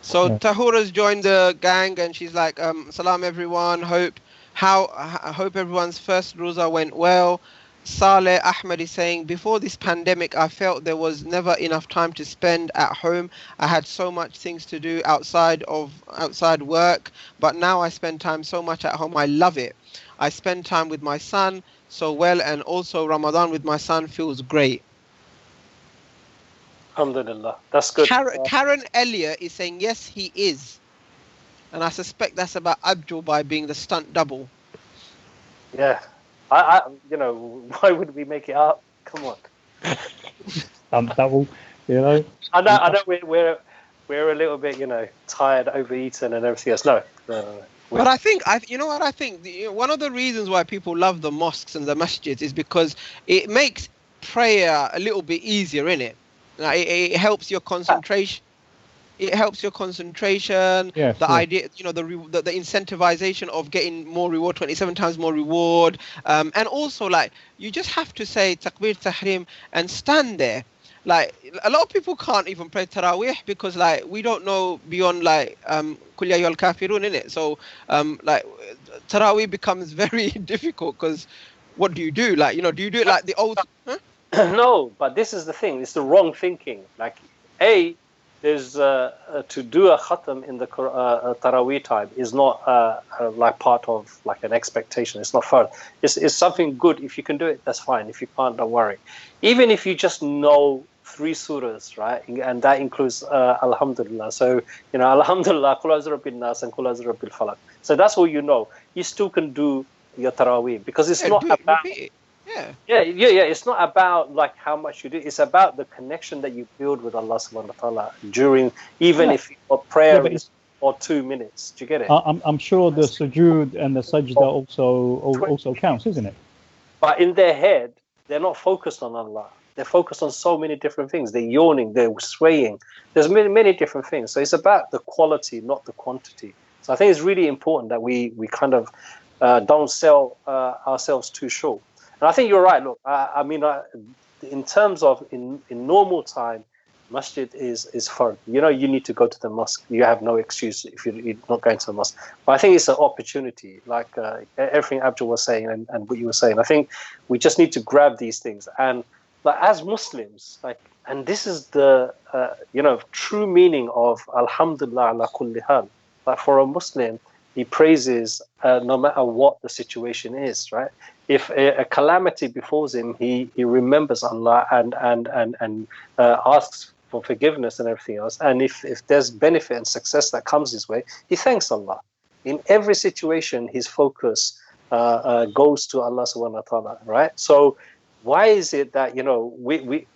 So Tahura's joined the gang, and she's like, "Salam everyone. Hope everyone's first roza went well." Saleh Ahmed is saying, "Before this pandemic, I felt there was never enough time to spend at home. I had so much things to do outside work, but now I spend time so much at home. I love it. I spend time with my son so well, and also Ramadan with my son feels great." Alhamdulillah, that's good. Karen Elliott is saying, "Yes, he is," and I suspect that's about Abdul by being the stunt double. Yeah, I why would we make it up? Come on. Stunt double, I know we're a little bit tired, overeaten, and everything else. No. But I think one of the reasons why people love the mosques and the masjids is because it makes prayer a little bit easier, innit? Like it helps your concentration. It helps your concentration. Yeah, the idea, the incentivization of getting more reward, 27 times more reward, and also like you just have to say Takbir Tahrim and stand there. Like a lot of people can't even pray Taraweeh because like we don't know beyond like Kul Ya Ayyuhal Kafirun, innit? So like Taraweeh becomes very difficult because what do you do? Like do you do it like the old? Huh? No, but this is the thing. It's the wrong thinking. Like, there's to do a khatam in the Taraweeh time is not like part of like an expectation. It's not fun. It's something good. If you can do it, that's fine. If you can't, don't worry. Even if you just know 3 surahs, right? And that includes Alhamdulillah. So, Alhamdulillah, Qul A'udhu Birabbil Nas and Qul A'udhu Birabbil Falaq. So that's all you know. You still can do your Taraweeh because it's not about... Yeah. It's not about like how much you do. It's about the connection that you build with Allah subhanahu wa ta'ala during, even if your prayer is for 2 minutes. Do you get it? I'm sure the sujood and the sajda also counts, isn't it? But in their head, they're not focused on Allah. They're focused on so many different things. They're yawning, they're swaying. There's many different things. So it's about the quality, not the quantity. So I think it's really important that we kind of don't sell ourselves too short. And I think you're right. Look, in terms of in normal time, masjid is fard. You need to go to the mosque. You have no excuse if you're not going to the mosque. But I think it's an opportunity, like everything Abdul was saying and what you were saying. I think we just need to grab these things. And like as Muslims, and this is the true meaning of Alhamdulillah ala kulli hal. Like for a Muslim, he praises no matter what the situation is, right? If a calamity befalls him, he remembers Allah and asks for forgiveness and everything else. And if there's benefit and success that comes his way, he thanks Allah. In every situation, his focus goes to Allah subhanahu wa ta'ala, right? So why is it that, we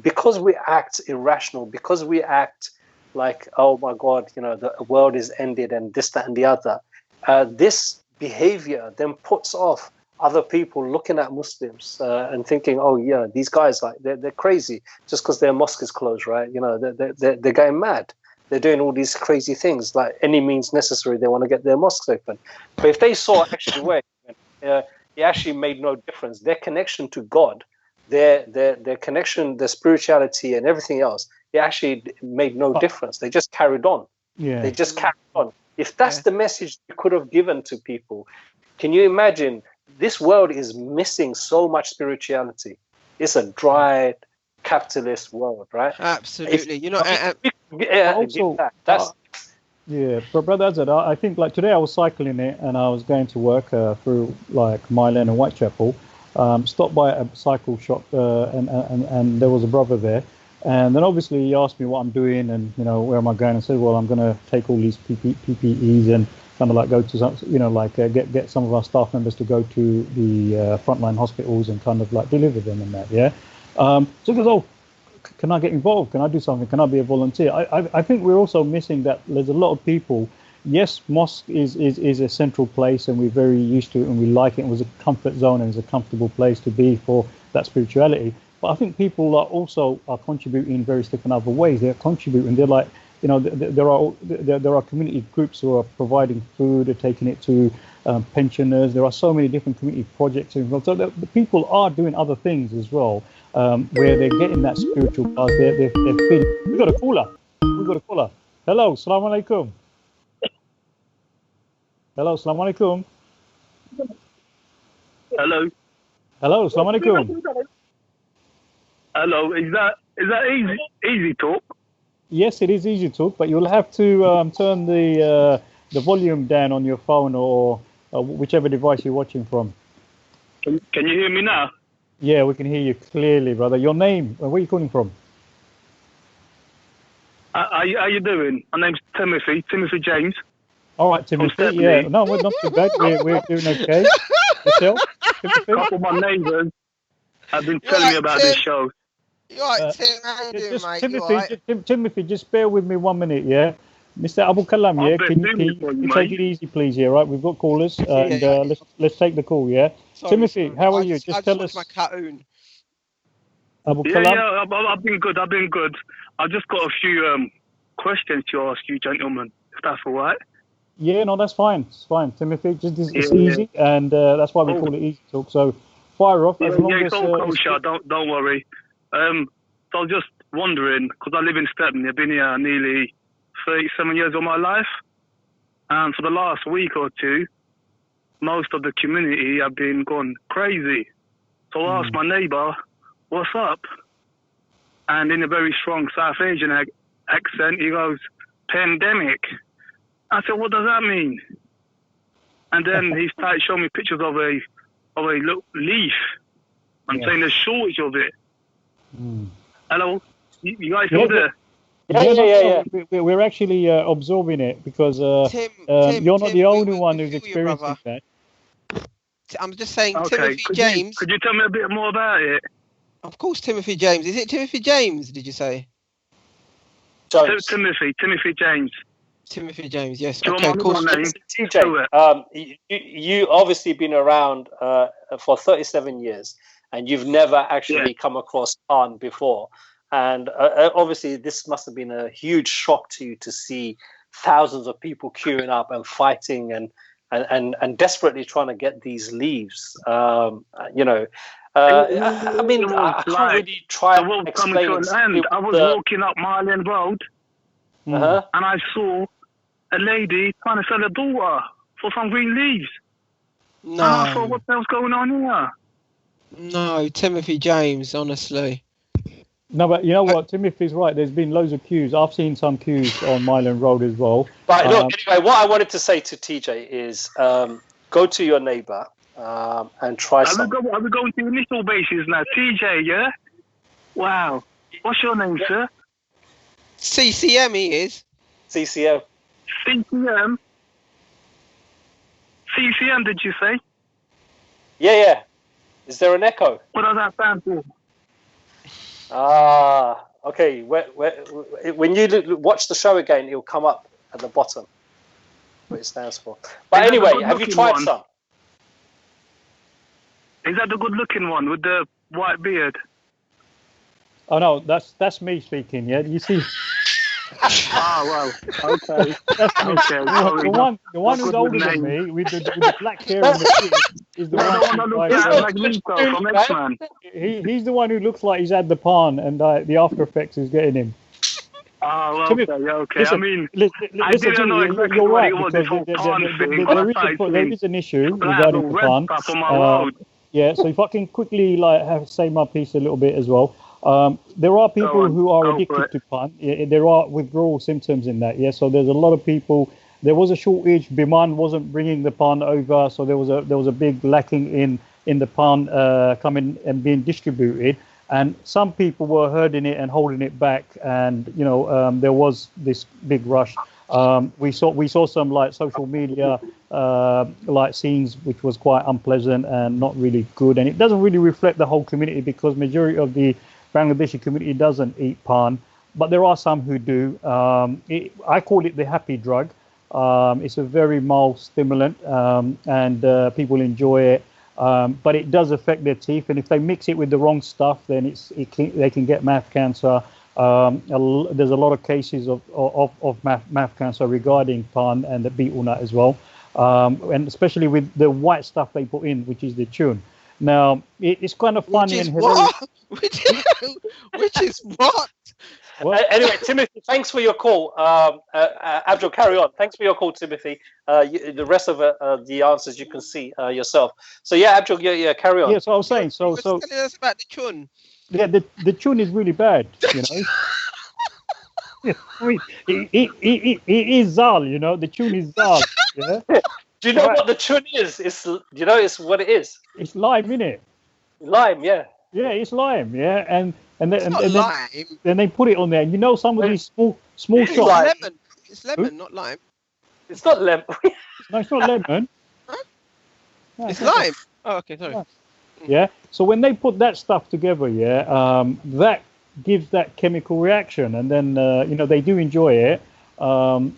because we act irrational, because we act like, oh my God, the world is ended and this, that, and the other, this behavior then puts off other people looking at Muslims and thinking, oh yeah, these guys they're crazy just because their mosque is closed, right? They're going mad. they're doing all these crazy things, like any means necessary. They want to get their mosques open. But if they saw actually where it actually made no difference, their connection to God, their connection, their spirituality, and everything else, it actually made no difference. They just carried on. Yeah. They just carried on. If that's the message you could have given to people, can you imagine? This world is missing so much spirituality. It's a dry, capitalist world, right? Absolutely. Yeah, but Brother Azad, I think like today I was cycling it and I was going to work through like Mile End and Whitechapel. Stopped by a cycle shop and there was a brother there. And then obviously he asked me what I'm doing and, where am I going? I said, well, I'm going to take all these PPEs and kind of like go to some, get some of our staff members to go to the frontline hospitals and kind of like deliver them and that, yeah. So he goes, oh, can I get involved? Can I do something? Can I be a volunteer? I think we're also missing that there's a lot of people. Yes, mosque is a central place and we're very used to it and we like it. It was a comfort zone and it's a comfortable place to be for that spirituality. But I think people are contributing in various different other ways. They're contributing. They're like, there are community groups who are providing food. They're taking it to pensioners. There are so many different community projects involved. So the people are doing other things as well, where they're getting that spiritual buzz. They're feeling. We got a caller. Hello, assalamu alaikum. Hello, assalamu alaikum. Hello, assalamu alaikum. Hello, is that easy talk? Yes, it is Easy Talk, but you'll have to turn the volume down on your phone or whichever device you're watching from. Can you hear me now? Yeah, we can hear you clearly, brother. Your name? Where are you calling from? How you doing? My name's Timothy James. All right, Timothy. Yeah, no, we're not too bad. We're doing okay. Yourself, Timothy? A couple of my neighbours have been telling me about this show. You all right, Tim? How you doing, mate? Timothy, just bear with me 1 minute, yeah? Mr. Abu Kalam, yeah? Can you take it easy, please, yeah, right? We've got callers, and let's take the call, yeah? Sorry, Timothy, how are you? Just tell us. My cartoon. Abu Kalam? Yeah, I've been good. I've just got a few questions to ask you, gentlemen, if that's all right. Yeah, no, that's fine. It's fine, Timothy. It's easy, and that's why we call it Easy Talk. So fire off. As long as, it's all kosher. Don't worry. So I was just wondering, because I live in Stepney, I've been here nearly 37 years of my life, and for the last week or two, most of the community have been gone crazy. So I asked my neighbour, what's up? And in a very strong South Asian accent, he goes, pandemic. I said, what does that mean? And then he started showing me pictures of a leaf and saying there's shortage of it. Hello? You guys still there? Yeah. We're actually absorbing it because Tim, you're not the only one who's experiencing that. I'm just saying, okay. Timothy James. Could you tell me a bit more about it? Of course, Timothy James. Is it Timothy James, did you say? Timothy James. Timothy James, yes. Okay, of course. TJ, you obviously been around for 37 years, and you've never actually come across Khan before. And obviously, this must have been a huge shock to you to see thousands of people queuing up and fighting and desperately trying to get these leaves. I mean, I can't really try and explain it. I was walking up Mile End Road, and I saw a lady trying to sell her daughter for some green leaves. No. And I thought, what the hell's going on here? No, Timothy James, honestly. No, but you know what? Timothy's right. There's been loads of queues. I've seen some queues on Mile End Road as well. Right, look, anyway, what I wanted to say to TJ is go to your neighbour and try something. Are we going to initial basis now? TJ, yeah? Wow. What's your name, sir? CCM he is. CCM. CCM? CCM, did you say? Yeah. Is there an echo? What does that stand for? Okay. When you watch the show again, it'll come up at the bottom what it stands for. But anyway, have you tried some? Is that the good-looking one with the white beard? Oh no, that's me speaking. Yeah, you see. Well, okay. That's me. Okay. The one who's good older than name. me with the black hair and the beard is the The one that one. looks like Lisa from X-Men. He's the one who looks like he's had the pan and the after effects is getting him. Okay, okay. Listen, I mean, listen I didn't know exactly you're what right, it was, this because whole pan thing. there is an issue I had the regarding the red pan. stuff on my road. Yeah, so if I can quickly say my piece a little bit as well. There are people who are addicted to pan. There are withdrawal symptoms in that. Yeah, so there's a lot of people. There was a shortage. Biman wasn't bringing the pan over, so there was a big lacking in the pan coming and being distributed. And some people were herding it and holding it back, and there was this big rush. We saw some like social media like scenes which was quite unpleasant and not really good, and it doesn't really reflect the whole community, because majority of the Bangladeshi community doesn't eat pan, but there are some who do. I call it the happy drug. It's a very mild stimulant, and people enjoy it. But it does affect their teeth, and if they mix it with the wrong stuff, then they can get mouth cancer. There's a lot of cases of mouth cancer regarding pan and the beetle nut as well, and especially with the white stuff they put in, which is the chun. Now it's kind of funny. Which is what? Anyway, Timothy, thanks for your call. Abdul, carry on. Thanks for your call, Timothy. The rest of the answers you can see yourself. So yeah, Abdul, yeah, carry on. Yeah, so I was saying, so telling us about the chun. Yeah, the chun is really bad, I mean, it is zal, the chun is zal. Yeah. Do you know what the chun is? It's it's what it is. It's lime, innit? Lime, yeah. Yeah, it's lime, yeah, and lime. then they put it on there. Some of these small shops. Lemon. It's lemon, not lime. It's not lemon. No, it's not lemon. Huh? No, it's lime. Oh, okay, sorry. Yeah. So when they put that stuff together, that gives that chemical reaction, and then they do enjoy it, but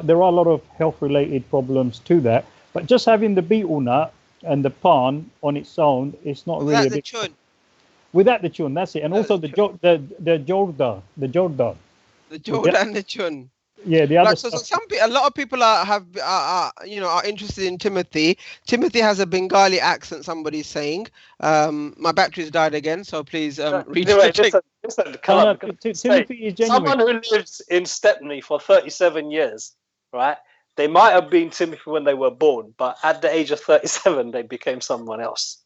there are a lot of health-related problems to that. But just having the beetle nut and the pan on its own, it's not really a big. Chun. Without the chun, that's it, and also the jorda. The jorda and the chun. Yeah, the other. So a lot of people are interested in Timothy. Timothy has a Bengali accent. Somebody's saying. My battery's died again, so please read. Anyway, listen, Timothy is genuine. Someone who lives in Stepney for 37 years, right? They might have been Timothy when they were born, but at the age of 37, they became someone else.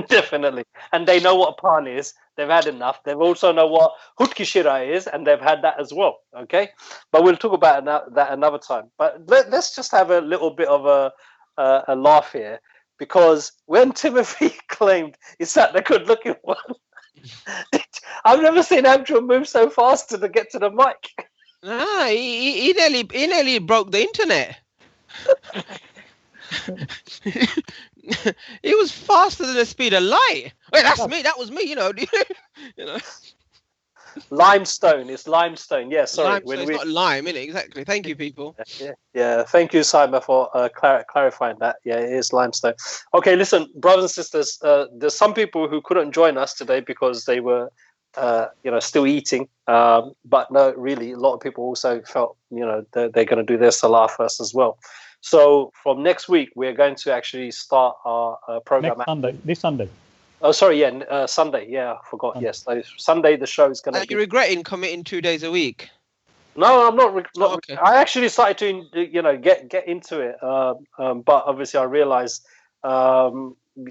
Definitely. And they know what pan is. They've had enough. They also know what hutki shira is, and they've had that as well. Okay? But we'll talk about that another time. But let's just have a little bit of a laugh here, because when Timothy claimed he's sat the good-looking one, I've never seen Andrew move so fast to get to the mic. Ah, he nearly broke the internet. It was faster than the speed of light. Wait, that's me. That was me. Limestone. It's limestone. Yeah, sorry. It's not lime, innit? Exactly. Thank you, people. Yeah. Thank you, Simon, for clarifying that. Yeah, it is limestone. Okay, listen, brothers and sisters. There's some people who couldn't join us today because they were, still eating. But no, really, a lot of people also felt, they're going to do their salah first as well. So from next week, we're going to actually start our program. This Sunday. Oh, sorry. Yeah, Sunday. Yeah, I forgot. Yes, so Sunday the show is going to. Are you regretting committing 2 days a week? No, I'm not. Okay. I actually started to, get into it. But obviously, I realized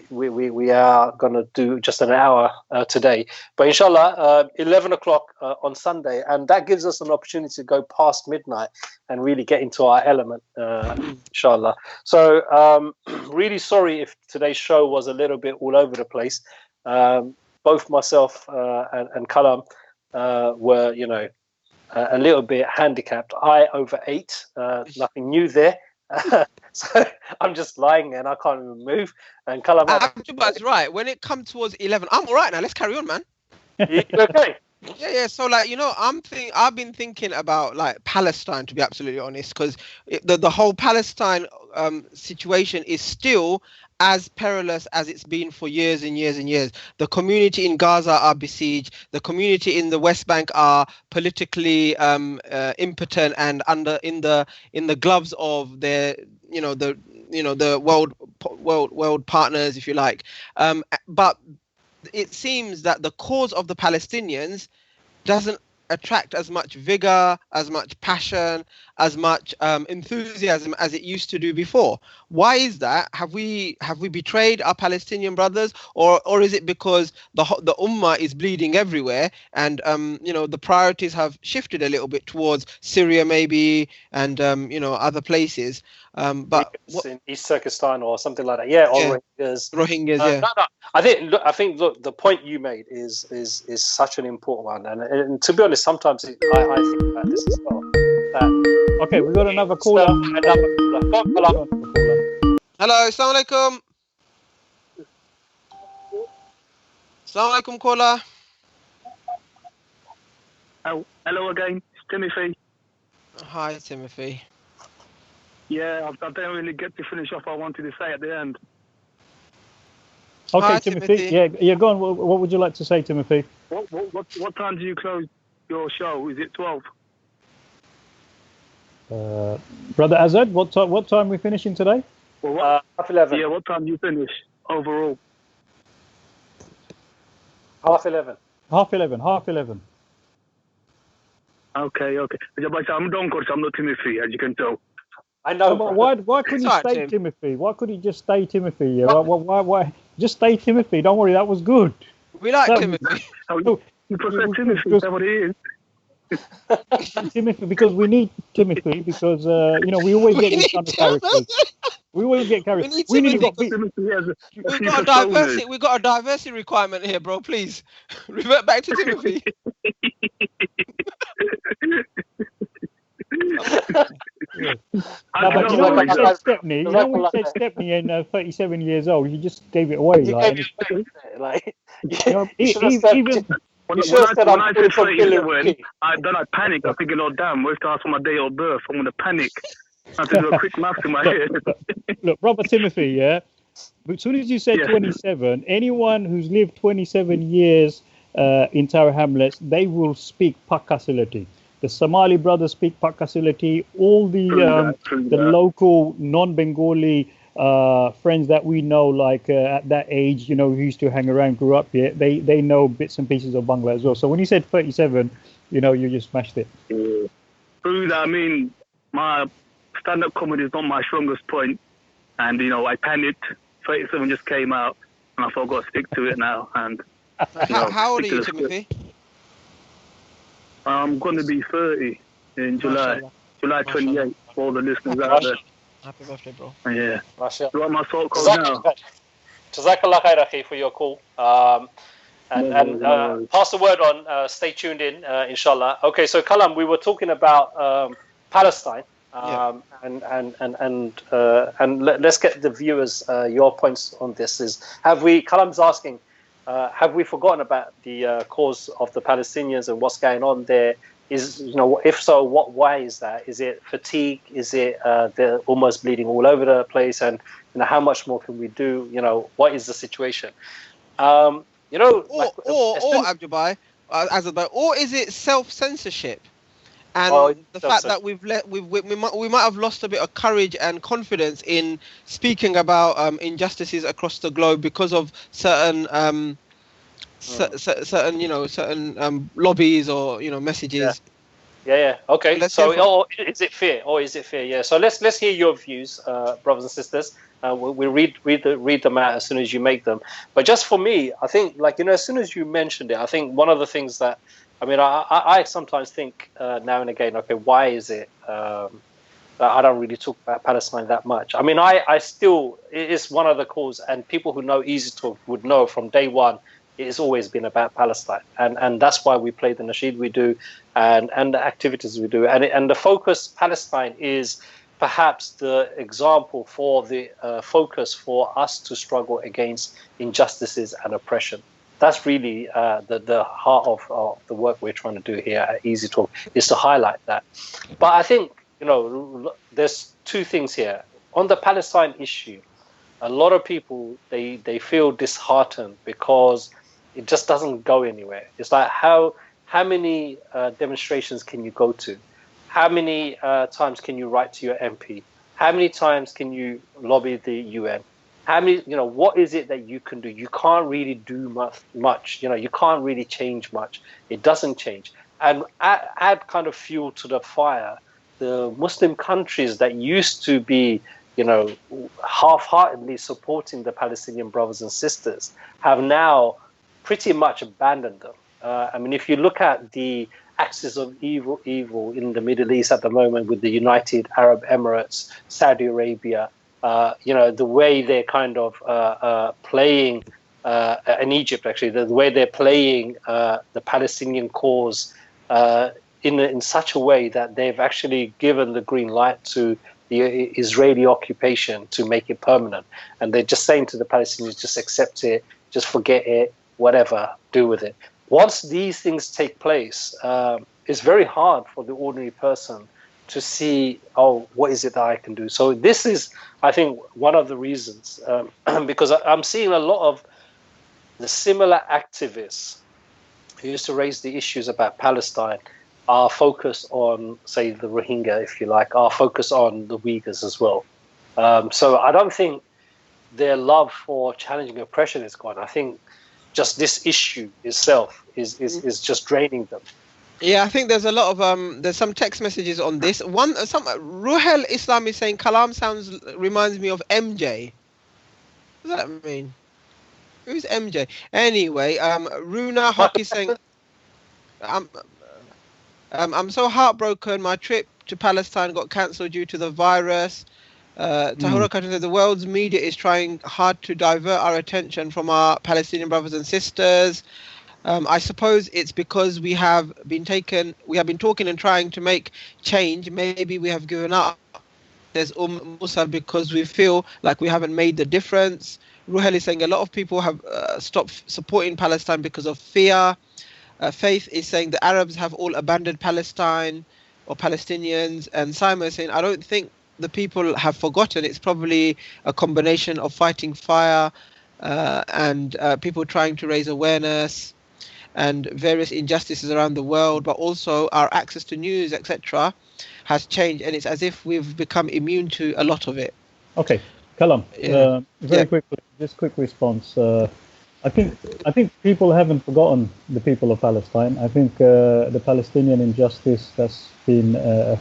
we are going to do just an hour today. But inshallah, 11 o'clock on Sunday, and that gives us an opportunity to go past midnight and really get into our element, inshallah. So really sorry if today's show was a little bit all over the place. Both myself and Kalam were, a little bit handicapped. I overate, nothing new there. So I'm just lying there and I can't even move. And Kalam, Abdul's right. When it comes towards 11, I'm all right now. Let's carry on, man. You okay? Yeah. So, like, I've been thinking about like Palestine, to be absolutely honest, because the whole Palestine situation is still as perilous as it's been for years and years and years. The community in Gaza are besieged. The community in the West Bank are politically impotent and in the gloves of their, the world partners, if you like. But it seems that the cause of the Palestinians doesn't attract as much vigor, as much passion, as much enthusiasm as it used to do before. Why is that? Have we betrayed our Palestinian brothers, or is it because the ummah is bleeding everywhere, and the priorities have shifted a little bit towards Syria maybe, and other places? But Rohingyas in East Turkestan or something like that. Yeah, or Rohingyas. Rohingyas, yeah. No. I think look, the point you made is such an important one, and to be honest, sometimes I think about this as well. Okay, we got another caller. Hello, assalamu alaikum. Assalamu alaikum, caller. Oh, hello again, it's Timothy. Hi, Timothy. Yeah, I didn't really get to finish off what I wanted to say at the end. Okay, Hi, Timothy. Timothy. Yeah, go on. What would you like to say, Timothy? What time do you close your show? Is it 12? Brother Azad, what time we finishing today? Well, half 11. Yeah, what time do you finish overall? Half 11. Half 11. Okay. But I'm done, course. I'm not Timothy, as you can tell. I know. But why couldn't you stay Tim. Timothy? Why could he just stay Timothy? Yeah, why? Just stay Timothy. Don't worry, that was good. We like That- Timothy. You prefer Timothy, is that what it is? Timothy, because we need Timothy, because we always get these kind of characters. We always get characters. We need got Timothy has a We've few got a personas. diversity. We've got a diversity requirement here, bro. Please revert back to Timothy. No, but you know when he said Stepney, You know when he said Stepney and 37 years old, he just gave it away. You Like, gave it away, like, you should have said, even When you should have said I I'm say good for 37, Billy. I panic. I'm thinking, oh damn, where's the ask for my day of birth? I'm gonna panic. I have to do a quick math in my head. look, Brother Timothy, yeah. But as soon as you said Yeah. 27, anyone who's lived 27 years in Tower Hamlets, they will speak Pakkasilati. The Somali brothers speak Pakkasilati. All the True the that. local non-Bengali friends that we know, like at that age, who used to hang around, grew up here, they know bits and pieces of Bangla as well. So when you said 37, you just smashed it. True that. I mean, my stand-up comedy is not my strongest point, and I panicked. 37 just came out, and I thought I've got to stick to it now. And How old are stick to you, the script. Timothy? I'm going to be 30 in July. Mashallah. July 28th, for all the listeners out there. Happy birthday, bro. Yeah. Mashallah. You want my sort code now? Jazakallah khair, akhi, for your call. And pass the word on. Stay tuned in, inshallah. Okay, so Kalam, we were talking about Palestine, and let's get the viewers your points on this. Kalam's asking, have we forgotten about the cause of the Palestinians and what's going on there? If so, why is that? Is it fatigue? Is it they're almost bleeding all over the place? And how much more can we do? What is the situation? Or Abdubai, or is it self-censorship? And the fact that we might have lost a bit of courage and confidence in speaking about injustices across the globe because of certain certain lobbies or messages. Yeah. Okay. So is it fear? Yeah. So let's hear your views, brothers and sisters. We'll read them out as soon as you make them. But just for me, I think as soon as you mentioned it, I think one of the things that I sometimes think now and again, okay, why is it that I don't really talk about Palestine that much? I still, it is one of the cause, and people who know EasyTalk would know from day one, it has always been about Palestine, and that's why we play the nasheed we do, and the activities we do, and the focus. Palestine is perhaps the example for the focus for us to struggle against injustices and oppression. That's really the heart of the work we're trying to do here at EasyTalk, is to highlight that. But I think, there's two things here. On the Palestine issue, a lot of people, they feel disheartened because it just doesn't go anywhere. It's like, how many demonstrations can you go to? How many times can you write to your MP? How many times can you lobby the UN? How many, what is it that you can do? You can't really do much. You can't really change much. It doesn't change. And add kind of fuel to the fire. The Muslim countries that used to be, half-heartedly supporting the Palestinian brothers and sisters have now pretty much abandoned them. If you look at the axis of evil in the Middle East at the moment, with the United Arab Emirates, Saudi Arabia, the way they're kind of playing, in Egypt actually, the way they're playing the Palestinian cause in such a way that they've actually given the green light to the Israeli occupation to make it permanent. And they're just saying to the Palestinians, just accept it, just forget it, whatever, do with it. Once these things take place, it's very hard for the ordinary person to see, what is it that I can do? So this is, I think, one of the reasons, because I'm seeing a lot of the similar activists who used to raise the issues about Palestine are focused on, say, the Rohingya, if you like, are focused on the Uyghurs as well. So I don't think their love for challenging oppression is gone. I think just this issue itself is just draining them. Yeah, I think there's a lot of there's some text messages on this. Some Ruhel Islam is saying Kalam reminds me of MJ. What does that mean? Who's MJ? Anyway, Runa Hockey saying I'm so heartbroken. My trip to Palestine got cancelled due to the virus. Tahura Khan said the world's media is trying hard to divert our attention from our Palestinian brothers and sisters. I suppose it's because we have been talking and trying to make change. Maybe we have given up. There's Musa because we feel like we haven't made the difference. Ruhel is saying a lot of people have stopped supporting Palestine because of fear. Faith is saying the Arabs have all abandoned Palestine or Palestinians. And Simon is saying, I don't think the people have forgotten. It's probably a combination of fighting fire and people trying to raise awareness and various injustices around the world, but also our access to news, etc., has changed, and it's as if we've become immune to a lot of it. Okay, Kalam, quickly, just quick response. I think people haven't forgotten the people of Palestine. I think the Palestinian injustice that's been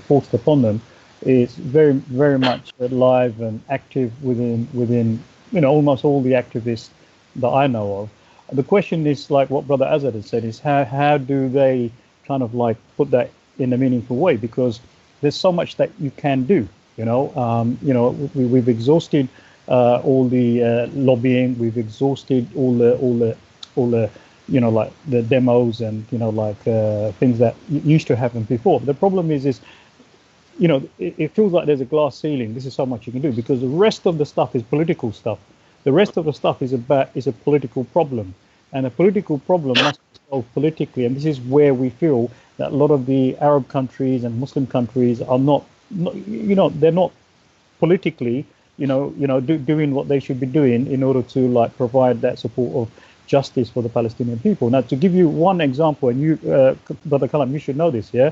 forced upon them is very, very much alive and active within almost all the activists that I know of. The question is, like what Brother Azad has said, is how do they kind of like put that in a meaningful way? Because there's so much that you can do. We've exhausted all the lobbying. We've exhausted all the like the demos and things that used to happen before. The problem is it feels like there's a glass ceiling. This is so much you can do because the rest of the stuff is political stuff. The rest of the stuff is a political problem, and a political problem must be solved politically. And this is where we feel that a lot of the Arab countries and Muslim countries are not they're not politically, doing what they should be doing in order to like provide that support of justice for the Palestinian people. Now, to give you one example, and you, Brother Kalam, you should know this, yeah.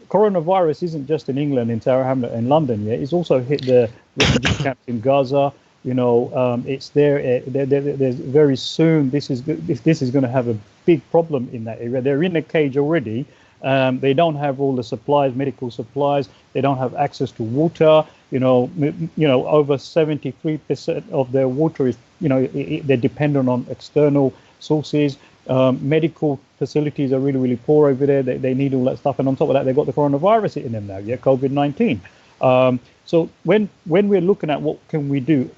Coronavirus isn't just in England, in Tower Hamlet, and London. Yeah, it's also hit the refugee camps in Gaza. It's there. There's very soon. This is going to have a big problem in that area. They're in a cage already. They don't have all the supplies, medical supplies. They don't have access to water. Over 73% of their water is, they're dependent on external sources. Medical facilities are really, really poor over there. They need all that stuff. And on top of that, they've got the coronavirus in them now, COVID-19. So when we're looking at what can we do,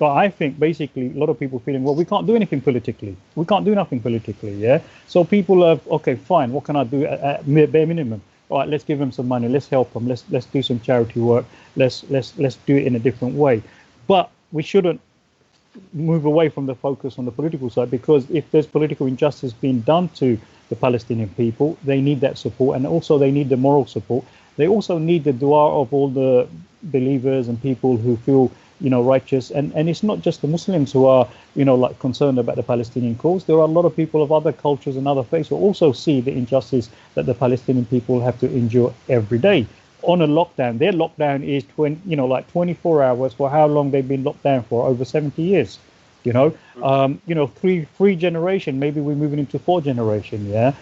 I think basically a lot of people feeling, well, we can't do anything politically. We can't do nothing politically, yeah? So people are, okay, fine, what can I do at bare minimum? All right, let's give them some money. Let's help them. Let's do some charity work. Let's do it in a different way. But we shouldn't move away from the focus on the political side, because if there's political injustice being done to the Palestinian people, they need that support, and also they need the moral support. They also need the dua of all the believers and people who feel, righteous. And it's not just the Muslims who are, like concerned about the Palestinian cause. There are a lot of people of other cultures and other faiths who also see the injustice that the Palestinian people have to endure every day on a lockdown. Their lockdown is 24 hours for how long they've been locked down for, over 70 years. Three generation, maybe we're moving into 4th generation. Yeah.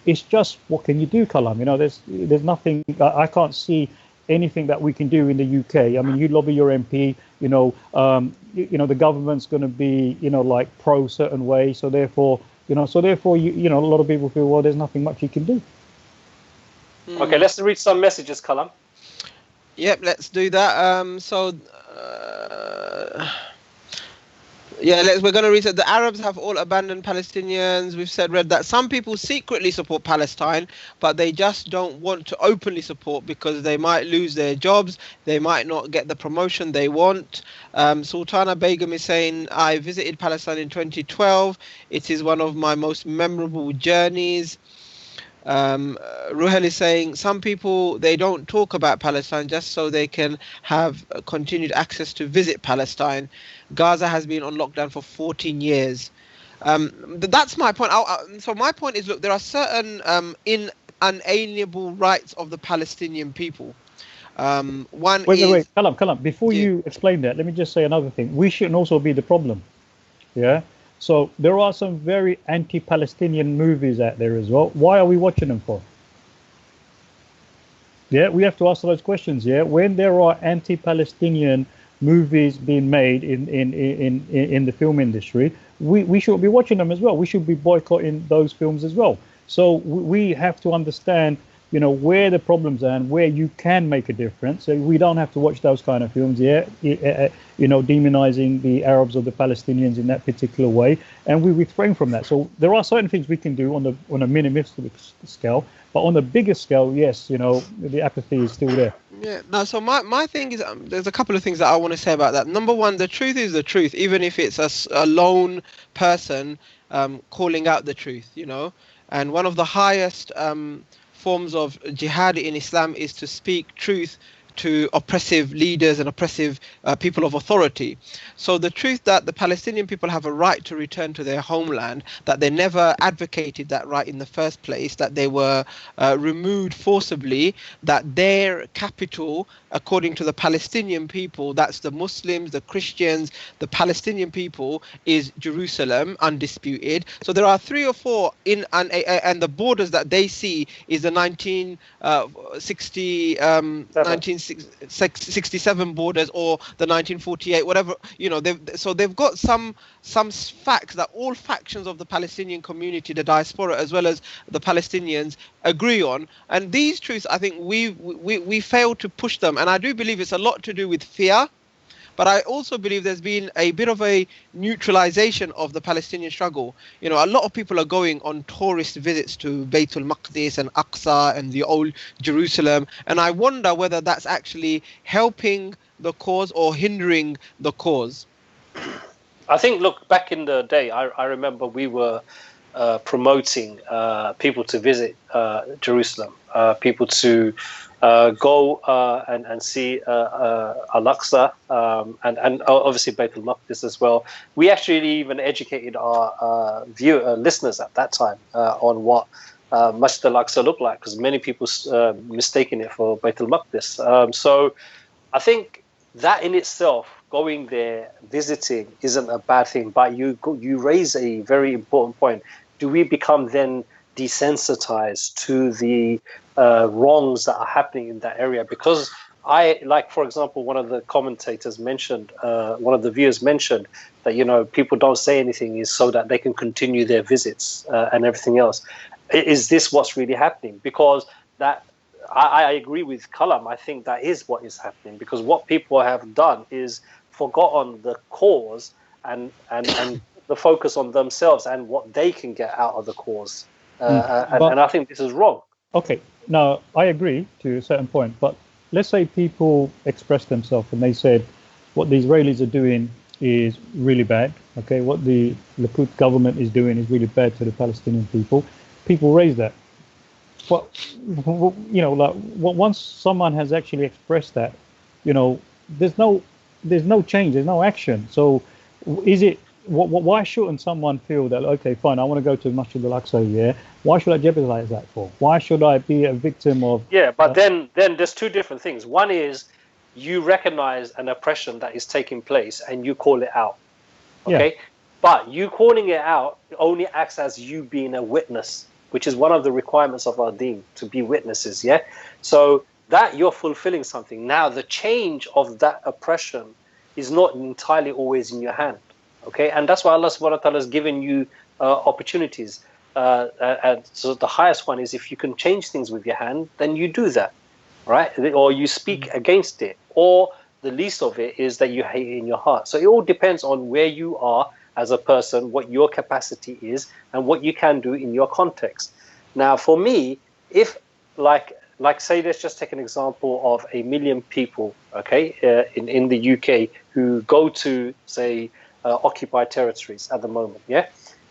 It's just, what can you do, Kalam? There's nothing. I can't see anything that we can do in the UK. I mean, you lobby your MP, the government's going to be, like pro certain way. So therefore, a lot of people feel, well, there's nothing much you can do. Okay, let's read some messages, Kalam. Yep, let's do that. We're going to read that the Arabs have all abandoned Palestinians. We've read that some people secretly support Palestine, but they just don't want to openly support because they might lose their jobs. They might not get the promotion they want. Sultana Begum is saying, I visited Palestine in 2012. It is one of my most memorable journeys. Ruhel is saying some people, they don't talk about Palestine just so they can have continued access to visit Palestine. Gaza has been on lockdown for 14 years. That's my point. So my point is, look, there are certain inalienable rights of the Palestinian people. Wait, Kalam, before you explain that, let me just say another thing. We shouldn't also be the problem. Yeah. So there are some very anti-Palestinian movies out there as well. Why are we watching them for? Yeah, we have to ask those questions. Yeah, when there are anti-Palestinian movies being made in the film industry, we should be watching them as well. We should be boycotting those films as well. So we have to understand, where the problems are and where you can make a difference. So we don't have to watch those kind of films, demonizing the Arabs or the Palestinians in that particular way, and we refrain from that. So there are certain things we can do on a minimalistic scale, but on a bigger scale, yes, the apathy is still there. Yeah. No. So my thing is, there's a couple of things that I want to say about that. Number one, the truth is the truth, even if it's a lone person calling out the truth, And one of the highest forms of jihad in Islam is to speak truth to oppressive leaders and oppressive people of authority. So the truth that the Palestinian people have a right to return to their homeland, that they never advocated that right in the first place, that they were removed forcibly, that their capital, according to the Palestinian people, that's the Muslims, the Christians, the Palestinian people, is Jerusalem, undisputed. So there are 3 or 4 and the borders that they see is the 1967 borders or the 1948, whatever, so they've got some facts that all factions of the Palestinian community, the diaspora as well as the Palestinians, agree on. And these truths, I think we fail to push them. And I do believe it's a lot to do with fear. But I also believe there's been a bit of a neutralization of the Palestinian struggle. A lot of people are going on tourist visits to Baitul Maqdis and Aqsa and the old Jerusalem. And I wonder whether that's actually helping the cause or hindering the cause. I think, look, back in the day, I remember we were promoting people to visit Jerusalem, people to go and see Al-Aqsa and obviously Baitul Maqdis as well. We actually even educated our listeners at that time on what Masjid Al-Aqsa looked like, because many people mistaken it for Baitul Maqdis. So I think that in itself, going there, visiting, isn't a bad thing. But you raise a very important point. Do we become then desensitized to the wrongs that are happening in that area? Because for example, one of the commentators mentioned, one of the viewers mentioned that, people don't say anything is so that they can continue their visits and everything else. Is this what's really happening? Because that, I agree with Kalam. I think that is what is happening, because what people have done is forgotten the cause and the focus on themselves and what they can get out of the cause. And I think this is wrong. Okay, now I agree to a certain point, but let's say people express themselves and they said what the Israelis are doing is really bad. Okay, what the Likud government is doing is really bad to the Palestinian people. People raise that. But, you know, like once someone has actually expressed that, you know, there's no change, there's no action. So is it, why shouldn't someone feel that, okay, fine, I want to go to Masjid al-Aqsa, yeah, why should I jeopardize that for? Why should I be a victim of... Yeah, but then there's two different things. One is you recognize an oppression that is taking place and you call it out, okay? Yeah. But you calling it out only acts as you being a witness, which is one of the requirements of our deen, to be witnesses, yeah? So that you're fulfilling something. Now, the change of that oppression is not entirely always in your hand, okay? And that's why Allah subhanahu wa ta'ala has given you opportunities. And so the highest one is if you can change things with your hand, then you do that, right? Or you speak against it. Or the least of it is that you hate it in your heart. So it all depends on where you are as a person, what your capacity is, and what you can do in your context. Now, for me, if like say, let's just take an example of 1 million people, okay, in the UK who go to, say, occupied territories at the moment, yeah?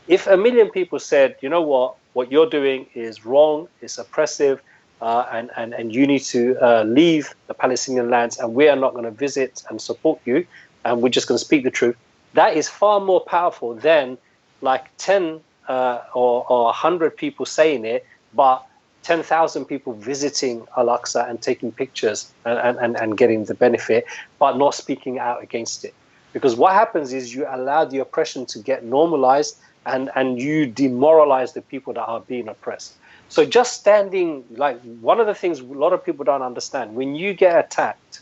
If 1 million people said, you know what you're doing is wrong, it's oppressive, and you need to leave the Palestinian lands, and we are not going to visit and support you, and we're just going to speak the truth, that is far more powerful than like 10 or 100 people saying it, but 10,000 people visiting Al-Aqsa and taking pictures and getting the benefit, but not speaking out against it. Because what happens is you allow the oppression to get normalized, and you demoralize the people that are being oppressed. So just standing, like, one of the things a lot of people don't understand, when you get attacked,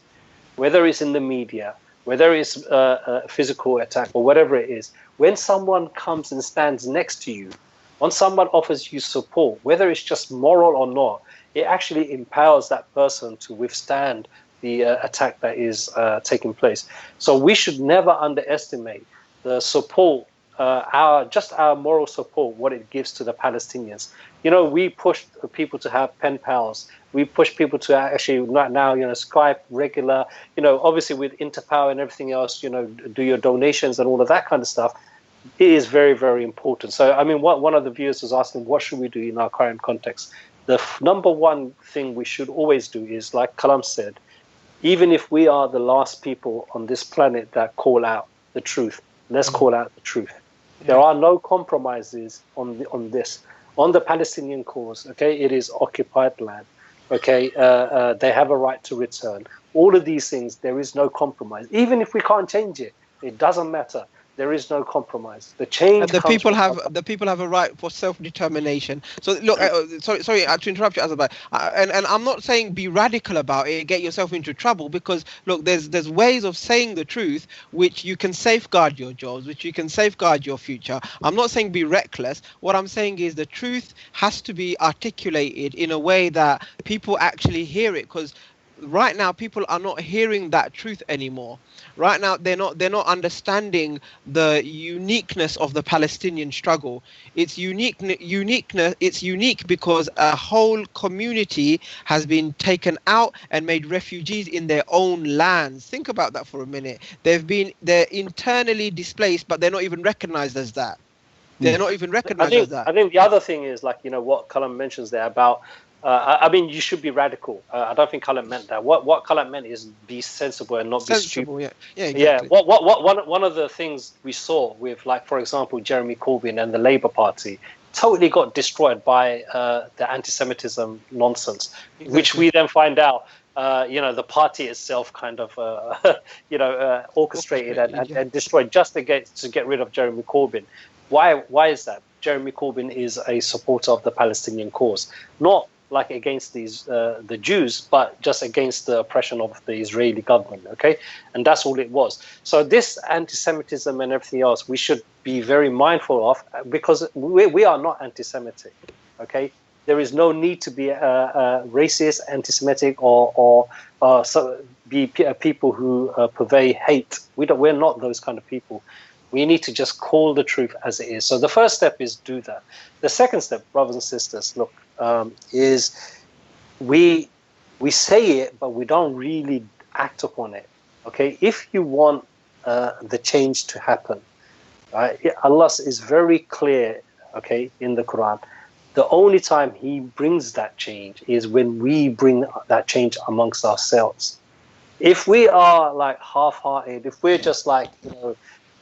whether it's in the media, whether it's a physical attack or whatever it is, when someone comes and stands next to you, when someone offers you support, whether it's just moral or not, it actually empowers that person to withstand the attack that is taking place. So we should never underestimate the support, our moral support, what it gives to the Palestinians. You know, we push people to have pen pals. We push people to actually now, you know, Skype regular, you know, obviously with Interpower and everything else, you know, do your donations and all of that kind of stuff. It is very, very important. So, I mean, one of the viewers was asking, what should we do in our current context? The number one thing we should always do is, like Kalam said, even if we are the last people on this planet that call out the truth, let's call out the truth. There are no compromises on this. On the Palestinian cause, okay, it is occupied land, okay, they have a right to return. All of these things, there is no compromise. Even if we can't change it, it doesn't matter. There is no compromise. The change. And the people have a right for self-determination. So look, sorry to interrupt you, Azabah. And I'm not saying be radical about it, get yourself into trouble, because look, there's ways of saying the truth which you can safeguard your jobs, which you can safeguard your future. I'm not saying be reckless. What I'm saying is the truth has to be articulated in a way that people actually hear it, because right now people are not hearing that truth anymore. Right now they're not understanding the uniqueness of the Palestinian struggle. It's it's unique because a whole community has been taken out and made refugees in their own lands. Think about that for a minute. They're internally displaced, but they're not even recognized as that. They're not even recognized as that. I think the other thing is, like, you know, what Kalam mentions there about I mean, you should be radical. I don't think Kalam meant that. What Kalam meant is be sensible and not be stupid. Yeah, exactly. Yeah. One of the things we saw with, like, for example, Jeremy Corbyn and the Labour Party totally got destroyed by the anti-Semitism nonsense, which we then find out, you know, the party itself kind of, you know, orchestrated and destroyed just to get rid of Jeremy Corbyn. Why is that? Jeremy Corbyn is a supporter of the Palestinian cause, not like against the Jews, but just against the oppression of the Israeli government, okay? And that's all it was. So this anti-Semitism and everything else, we should be very mindful of, because we are not anti-Semitic, okay? There is no need to be racist, anti-Semitic, or be people who purvey hate. We're not those kind of people. We need to just call the truth as it is. So the first step is do that. The second step, brothers and sisters, look, is we say it, but we don't really act upon it. Okay, if you want the change to happen. Right? Allah is very clear, okay, in the Quran. The only time He brings that change is when we bring that change amongst ourselves. If we are like half-hearted, if we're just like,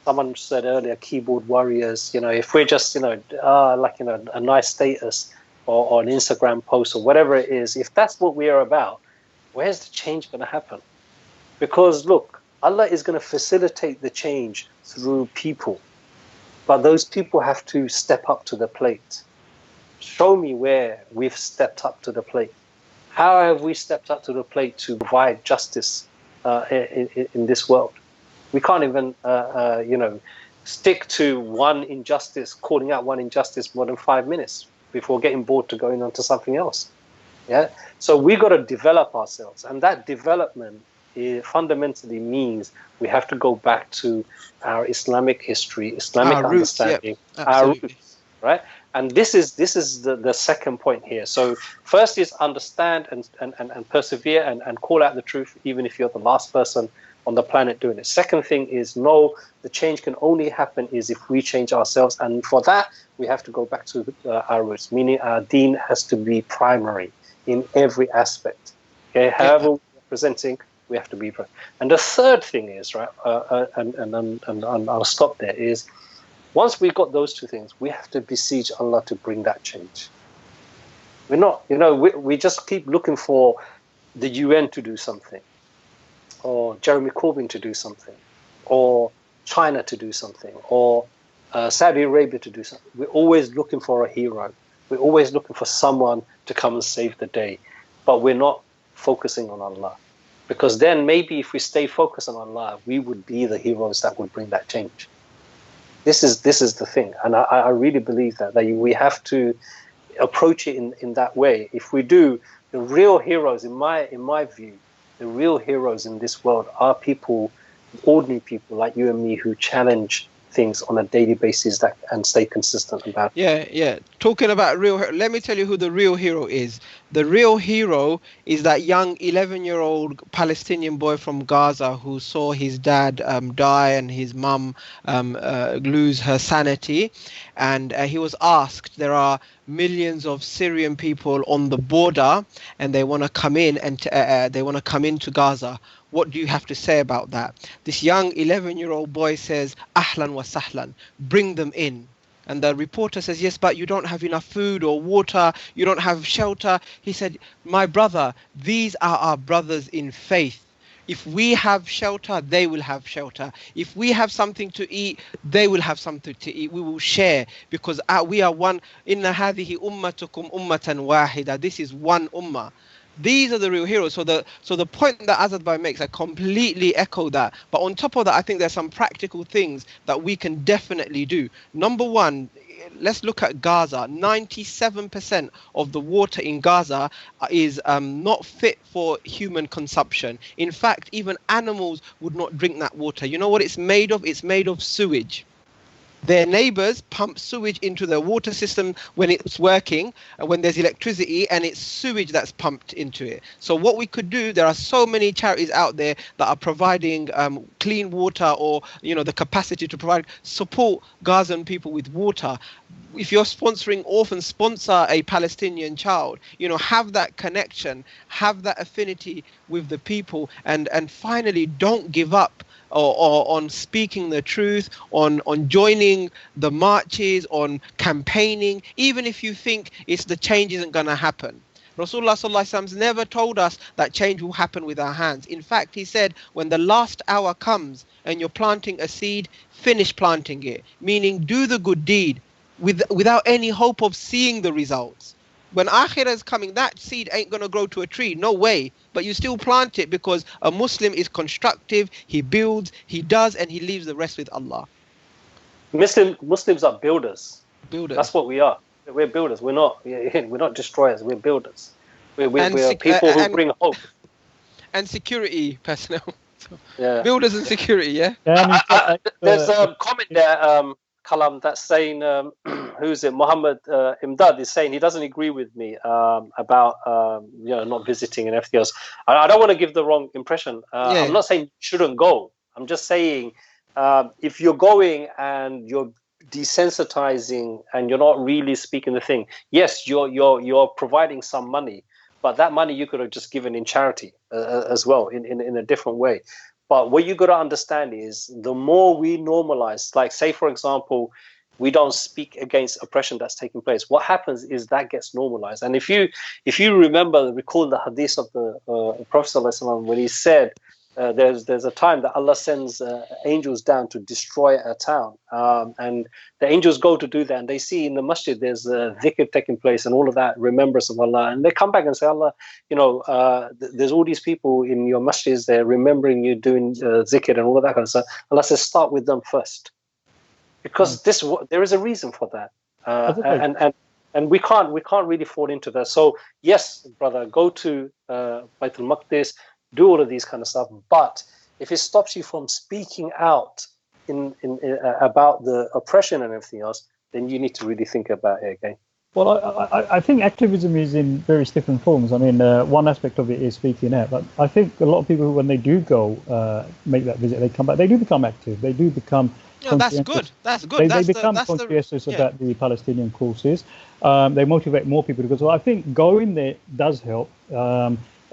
someone said earlier, keyboard warriors, if we're just, like, a nice status or an Instagram post or whatever it is, if that's what we are about, where's the change going to happen? Because look, Allah is going to facilitate the change through people, but those people have to step up to the plate. Show me where we've stepped up to the plate. How have we stepped up to the plate to provide justice in this world? We can't even, stick to one injustice, calling out one injustice more than 5 minutes before getting bored to going on to something else. Yeah. So we got to develop ourselves, and that development fundamentally means we have to go back to our Islamic history, Islamic understanding, our roots, right? And this is the second point here. So first is understand and persevere and call out the truth, even if you're the last person on the planet doing it. Second thing is know the change can only happen is if we change ourselves, and for that we have to go back to our roots, meaning our deen has to be primary in every aspect. Okay, however we're presenting, we have to be primary. And the third thing is, right, and I'll stop there, is once we've got those two things, we have to beseech Allah to bring that change. We're not, we just keep looking for the UN to do something, or Jeremy Corbyn to do something, or China to do something, or Saudi Arabia to do something. We're always looking for a hero. We're always looking for someone to come and save the day. But we're not focusing on Allah. Because then maybe if we stay focused on Allah, we would be the heroes that would bring that change. This is the thing. And I really believe that we have to approach it in that way. If we do, the real heroes, in my view, the real heroes in this world are people, ordinary people like you and me, who challenge things on a daily basis and stay consistent about it. Yeah. Talking about let me tell you who the real hero is. The real hero is that young 11-year-old Palestinian boy from Gaza who saw his dad die and his mum lose her sanity. And he was asked, there are millions of Syrian people on the border and they want to come in and they want to come into Gaza. What do you have to say about that? This young 11-year-old boy says, Ahlan wa sahlan, bring them in. And the reporter says, yes, but you don't have enough food or water, you don't have shelter. He said, my brother, these are our brothers in faith. If we have shelter, they will have shelter. If we have something to eat, they will have something to eat. We will share because we are one. Inna hadhihi ummatukum ummatan wahida. This is one ummah. These are the real heroes. So the point that Azadbai makes, I completely echo that. But on top of that, I think there's some practical things that we can definitely do. Number one, let's look at Gaza. 97% of the water in Gaza is not fit for human consumption. In fact, even animals would not drink that water. You know what it's made of? It's made of sewage. Their neighbors pump sewage into their water system when it's working, when there's electricity, and it's sewage that's pumped into it. So what we could do, there are so many charities out there that are providing clean water or, the capacity to support Gazan people with water. If you're sponsoring orphans, sponsor a Palestinian child, have that connection, have that affinity with the people, and finally, don't give up. Or on speaking the truth, on joining the marches, on campaigning, even if you think the change isn't going to happen. Rasulullah sallallahu alaihi wasallam never told us that change will happen with our hands. In fact, he said, when the last hour comes and you're planting a seed, finish planting it. Meaning, do the good deed without any hope of seeing the results. When Akhirah is coming, that seed ain't going to grow to a tree. No way. But you still plant it because a Muslim is constructive. He builds, he does, and he leaves the rest with Allah. Muslims are builders. Builders. That's what we are. We're builders. We're not destroyers. We're builders. We're people who bring hope. And security personnel. Yeah. Builders and security, yeah? There's a comment there, Kalam, that's saying, who's it? Muhammad Imdad is saying he doesn't agree with me about not visiting and everything else. I don't want to give the wrong impression. I'm not saying you shouldn't go. I'm just saying if you're going and you're desensitizing and you're not really speaking the thing, yes, you're providing some money, but that money you could have just given in charity as well, in a different way. But what you got to understand is the more we normalize, like say for example, we don't speak against oppression that's taking place, what happens is that gets normalized. And if you recall the hadith of the Prophet ﷺ when he said, there's a time that Allah sends angels down to destroy a town, and the angels go to do that, and they see in the masjid there's dhikr taking place and all of that remembrance of Allah, and they come back and say, Allah, there's all these people in your masjids, they're remembering you doing dhikr and all of that kind of stuff. Allah says, start with them first, because there is a reason for that, and we can't really fall into that. So yes, brother, go to Bayt al-Maqdis, do all of these kind of stuff, but if it stops you from speaking out in about the oppression and everything else, then you need to really think about it again. Well, I think activism is in various different forms. I mean, one aspect of it is speaking out, but I think a lot of people, when they do go make that visit, they come back, they do become active, they do become that's good. They become conscientious about the Palestinian causes. They motivate more people, because I think going there does help.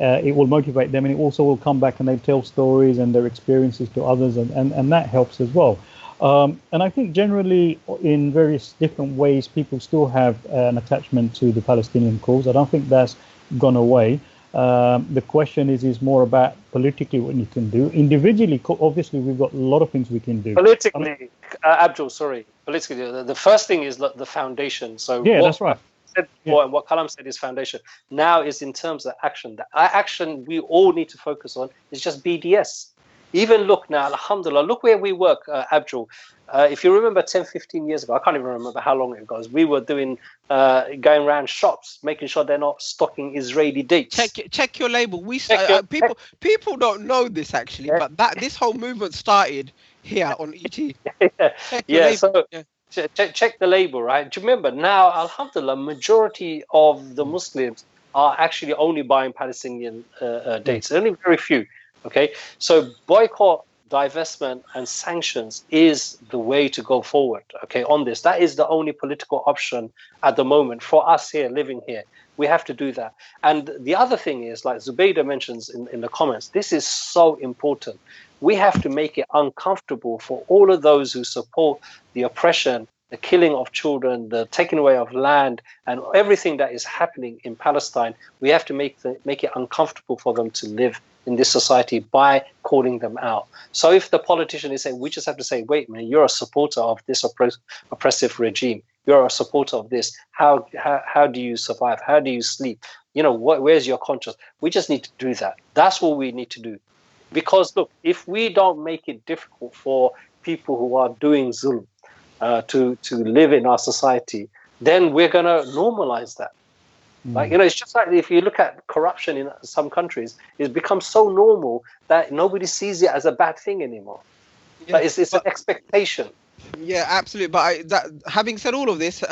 It will motivate them, and it also will come back and they tell stories and their experiences to others, and that helps as well. And I think generally in various different ways people still have an attachment to the Palestinian cause. I don't think that's gone away. The question is more about politically what you can do. Individually, obviously we've got a lot of things we can do. Politically, Abdul, sorry. Politically, the first thing is the foundation. So yeah, that's right. Said before, and what Kalam said is foundation. Now is in terms of action. The action we all need to focus on is just BDS. Even look now, alhamdulillah, look where we work, Abdul. If you remember 10, 15 years ago, I can't even remember how long it goes, we were doing, going around shops, making sure they're not stocking Israeli dates. Check your label. People don't know this actually, but this whole movement started here on ET. Check the label, right? Do you remember now, alhamdulillah, majority of the Muslims are actually only buying Palestinian dates. Only very few. Okay, so boycott, divestment, and sanctions is the way to go forward. Okay, on this, that is the only political option at the moment for us here living here. We have to do that. And the other thing is, like Zubaydah mentions in the comments, this is so important. We have to make it uncomfortable for all of those who support the oppression, the killing of children, the taking away of land, and everything that is happening in Palestine. We have to make it uncomfortable for them to live in this society by calling them out. So if the politician is saying, we just have to say, wait a minute, you're a supporter of this oppressive regime. You're a supporter of this. How do you survive? How do you sleep? Where's your conscience? We just need to do that. That's what we need to do. Because look, if we don't make it difficult for people who are doing zulm to live in our society, then we're going to normalize that. Like, it's just like if you look at corruption in some countries, it's become so normal that nobody sees it as a bad thing anymore. Yeah, but it's an expectation. Yeah, absolutely. But having said all of this,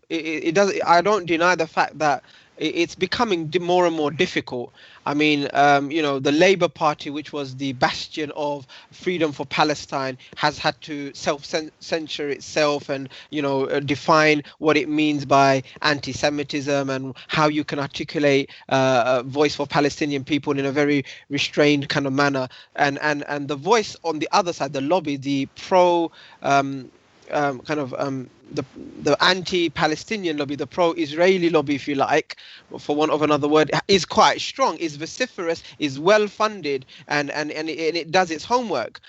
it does. I don't deny the fact that it's becoming more and more difficult. I mean, the Labour Party, which was the bastion of freedom for Palestine, has had to self-censor itself and, define what it means by anti-Semitism and how you can articulate a voice for Palestinian people in a very restrained kind of manner. And the voice on the other side, the lobby, the the anti-Palestinian lobby, the pro-Israeli lobby, if you like, for want of another word, is quite strong, is vociferous, is well funded, and it does its homework.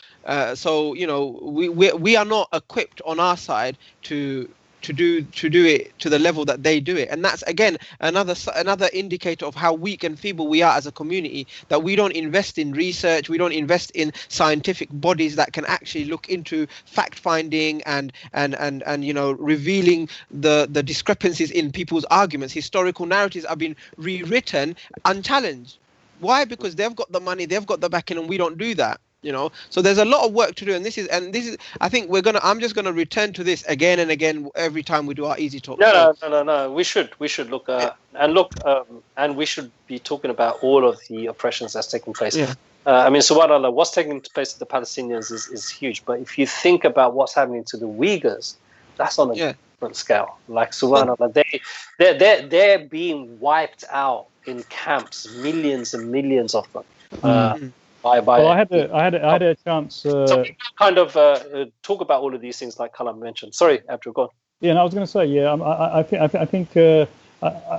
So we are not equipped on our side to do it to the level that they do it, and that's again another indicator of how weak and feeble we are as a community, that we don't invest in research, we don't invest in scientific bodies that can actually look into fact finding and revealing the discrepancies in people's arguments. Historical narratives are being rewritten unchallenged. Why? Because they've got the money, they've got the backing, and we don't do that. So there's a lot of work to do, and this is I think I'm just gonna return to this again and again every time we do our Easy Talk. No. We should look and we should be talking about all of the oppressions that's taking place. Yeah. I mean, subhanAllah, what's taking place to the Palestinians is huge. But if you think about what's happening to the Uyghurs, that's on a different scale. Like subhanAllah, they're being wiped out in camps, millions and millions of them. Well, I had a chance. So we kind of talk about all of these things, like Kalam mentioned. Sorry, Abdul, go on. Yeah, and I was going to say,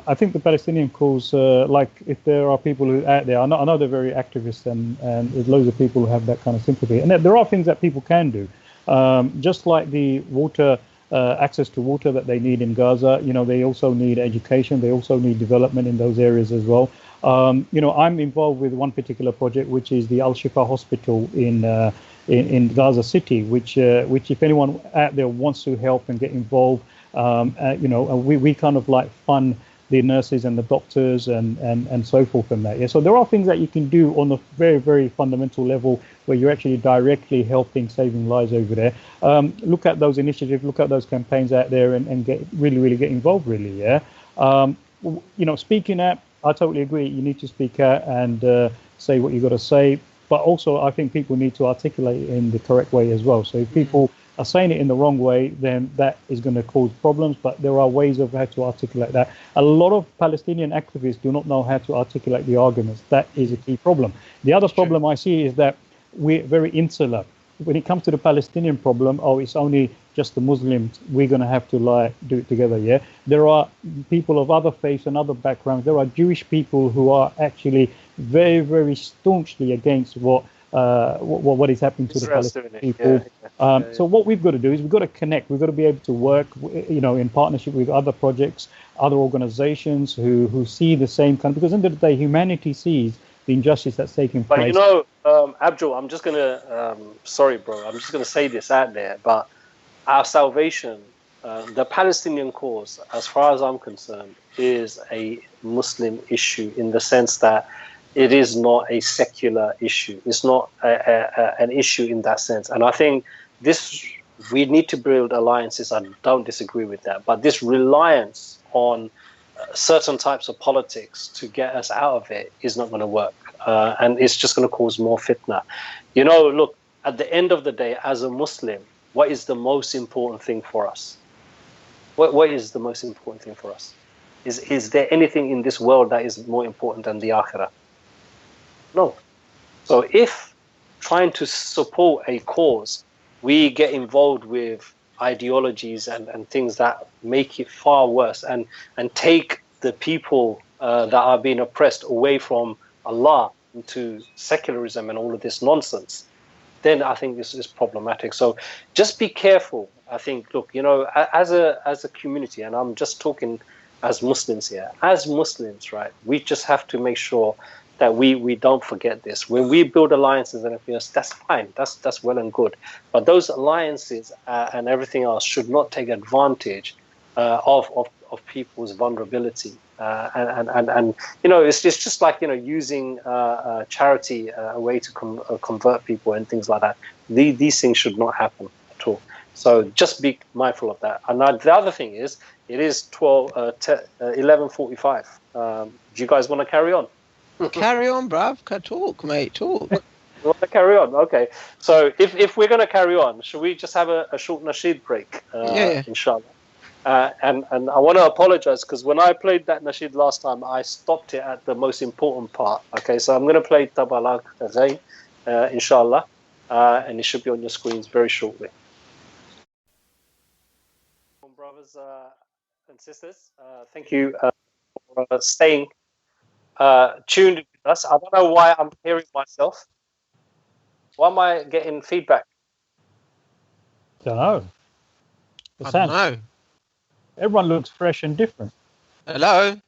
I think the Palestinian cause, like if there are people who out there, I know they're very activist, and there's loads of people who have that kind of sympathy, and there are things that people can do, just like the water, access to water that they need in Gaza. You know, they also need education, they also need development in those areas as well. You know, I'm involved with one particular project, which is the Al Shifa Hospital in Gaza City, which if anyone out there wants to help and get involved, you know, we kind of like fund the nurses and the doctors and so forth from that. Yeah, so there are things that you can do on a very, very fundamental level where you're actually directly helping, saving lives over there. Look at those initiatives, look at those campaigns out there, and get really get involved. Really, yeah. You know, speaking out, I totally agree. You need to speak out and say what you got to say. But also, I think people need to articulate it in the correct way as well. So if people are saying it in the wrong way, then that is going to cause problems. But there are ways of how to articulate that. A lot of Palestinian activists do not know how to articulate the arguments. That is a key problem. The other problem I see is that we're very insular. When it comes to the Palestinian problem, it's only just the Muslims. We're going to have to do it together. Yeah, there are people of other faiths and other backgrounds. There are Jewish people who are actually very, very staunchly against what is happening to the Palestinian people. So what we've got to do is we've got to connect. We've got to be able to work, you know, in partnership with other projects, other organizations who see the same kind. Because at the end of the day, humanity sees the injustice that's taking place. But you know, Abdul, I'm just gonna sorry, bro. I'm just gonna say this out there, but our salvation, the Palestinian cause, as far as I'm concerned, is a Muslim issue in the sense that it is not a secular issue. It's not an issue in that sense. And I think we need to build alliances. I don't disagree with that. But this reliance on certain types of politics to get us out of it is not going to work. And it's just going to cause more fitna. You know, look, at the end of the day, as a Muslim, what is the most important thing for us? What is the most important thing for us? Is there anything in this world that is more important than the akhirah? No. So if trying to support a cause, we get involved with ideologies and things that make it far worse and take the people that are being oppressed away from Allah into secularism and all of this nonsense, then I think this is problematic. So just be careful. I think, look, you know, as a community, and I'm just talking as Muslims here, as Muslims, right, we just have to make sure that we don't forget this. When we build alliances and everything else, that's fine. That's well and good. But those alliances and everything else should not take advantage of people's vulnerability. And you know, it's just like, you know, using charity a way to convert people and things like that. These things should not happen at all. So just be mindful of that. And the other thing is, it is 11:45. Do you guys want to carry on? Carry on, bruv. Talk, mate. Talk. You want to carry on? Okay. So if we're going to carry on, should we just have a short nasheed break? Inshallah. And I want to apologize because when I played that nasheed last time, I stopped it at the most important part. Okay, so I'm going to play Tabalak Attain, inshallah, and it should be on your screens very shortly. Brothers and sisters, thank you for staying tuned with us. I don't know why I'm hearing myself. Why am I getting feedback? Don't know. I don't know. Everyone looks fresh and different. Hello? Is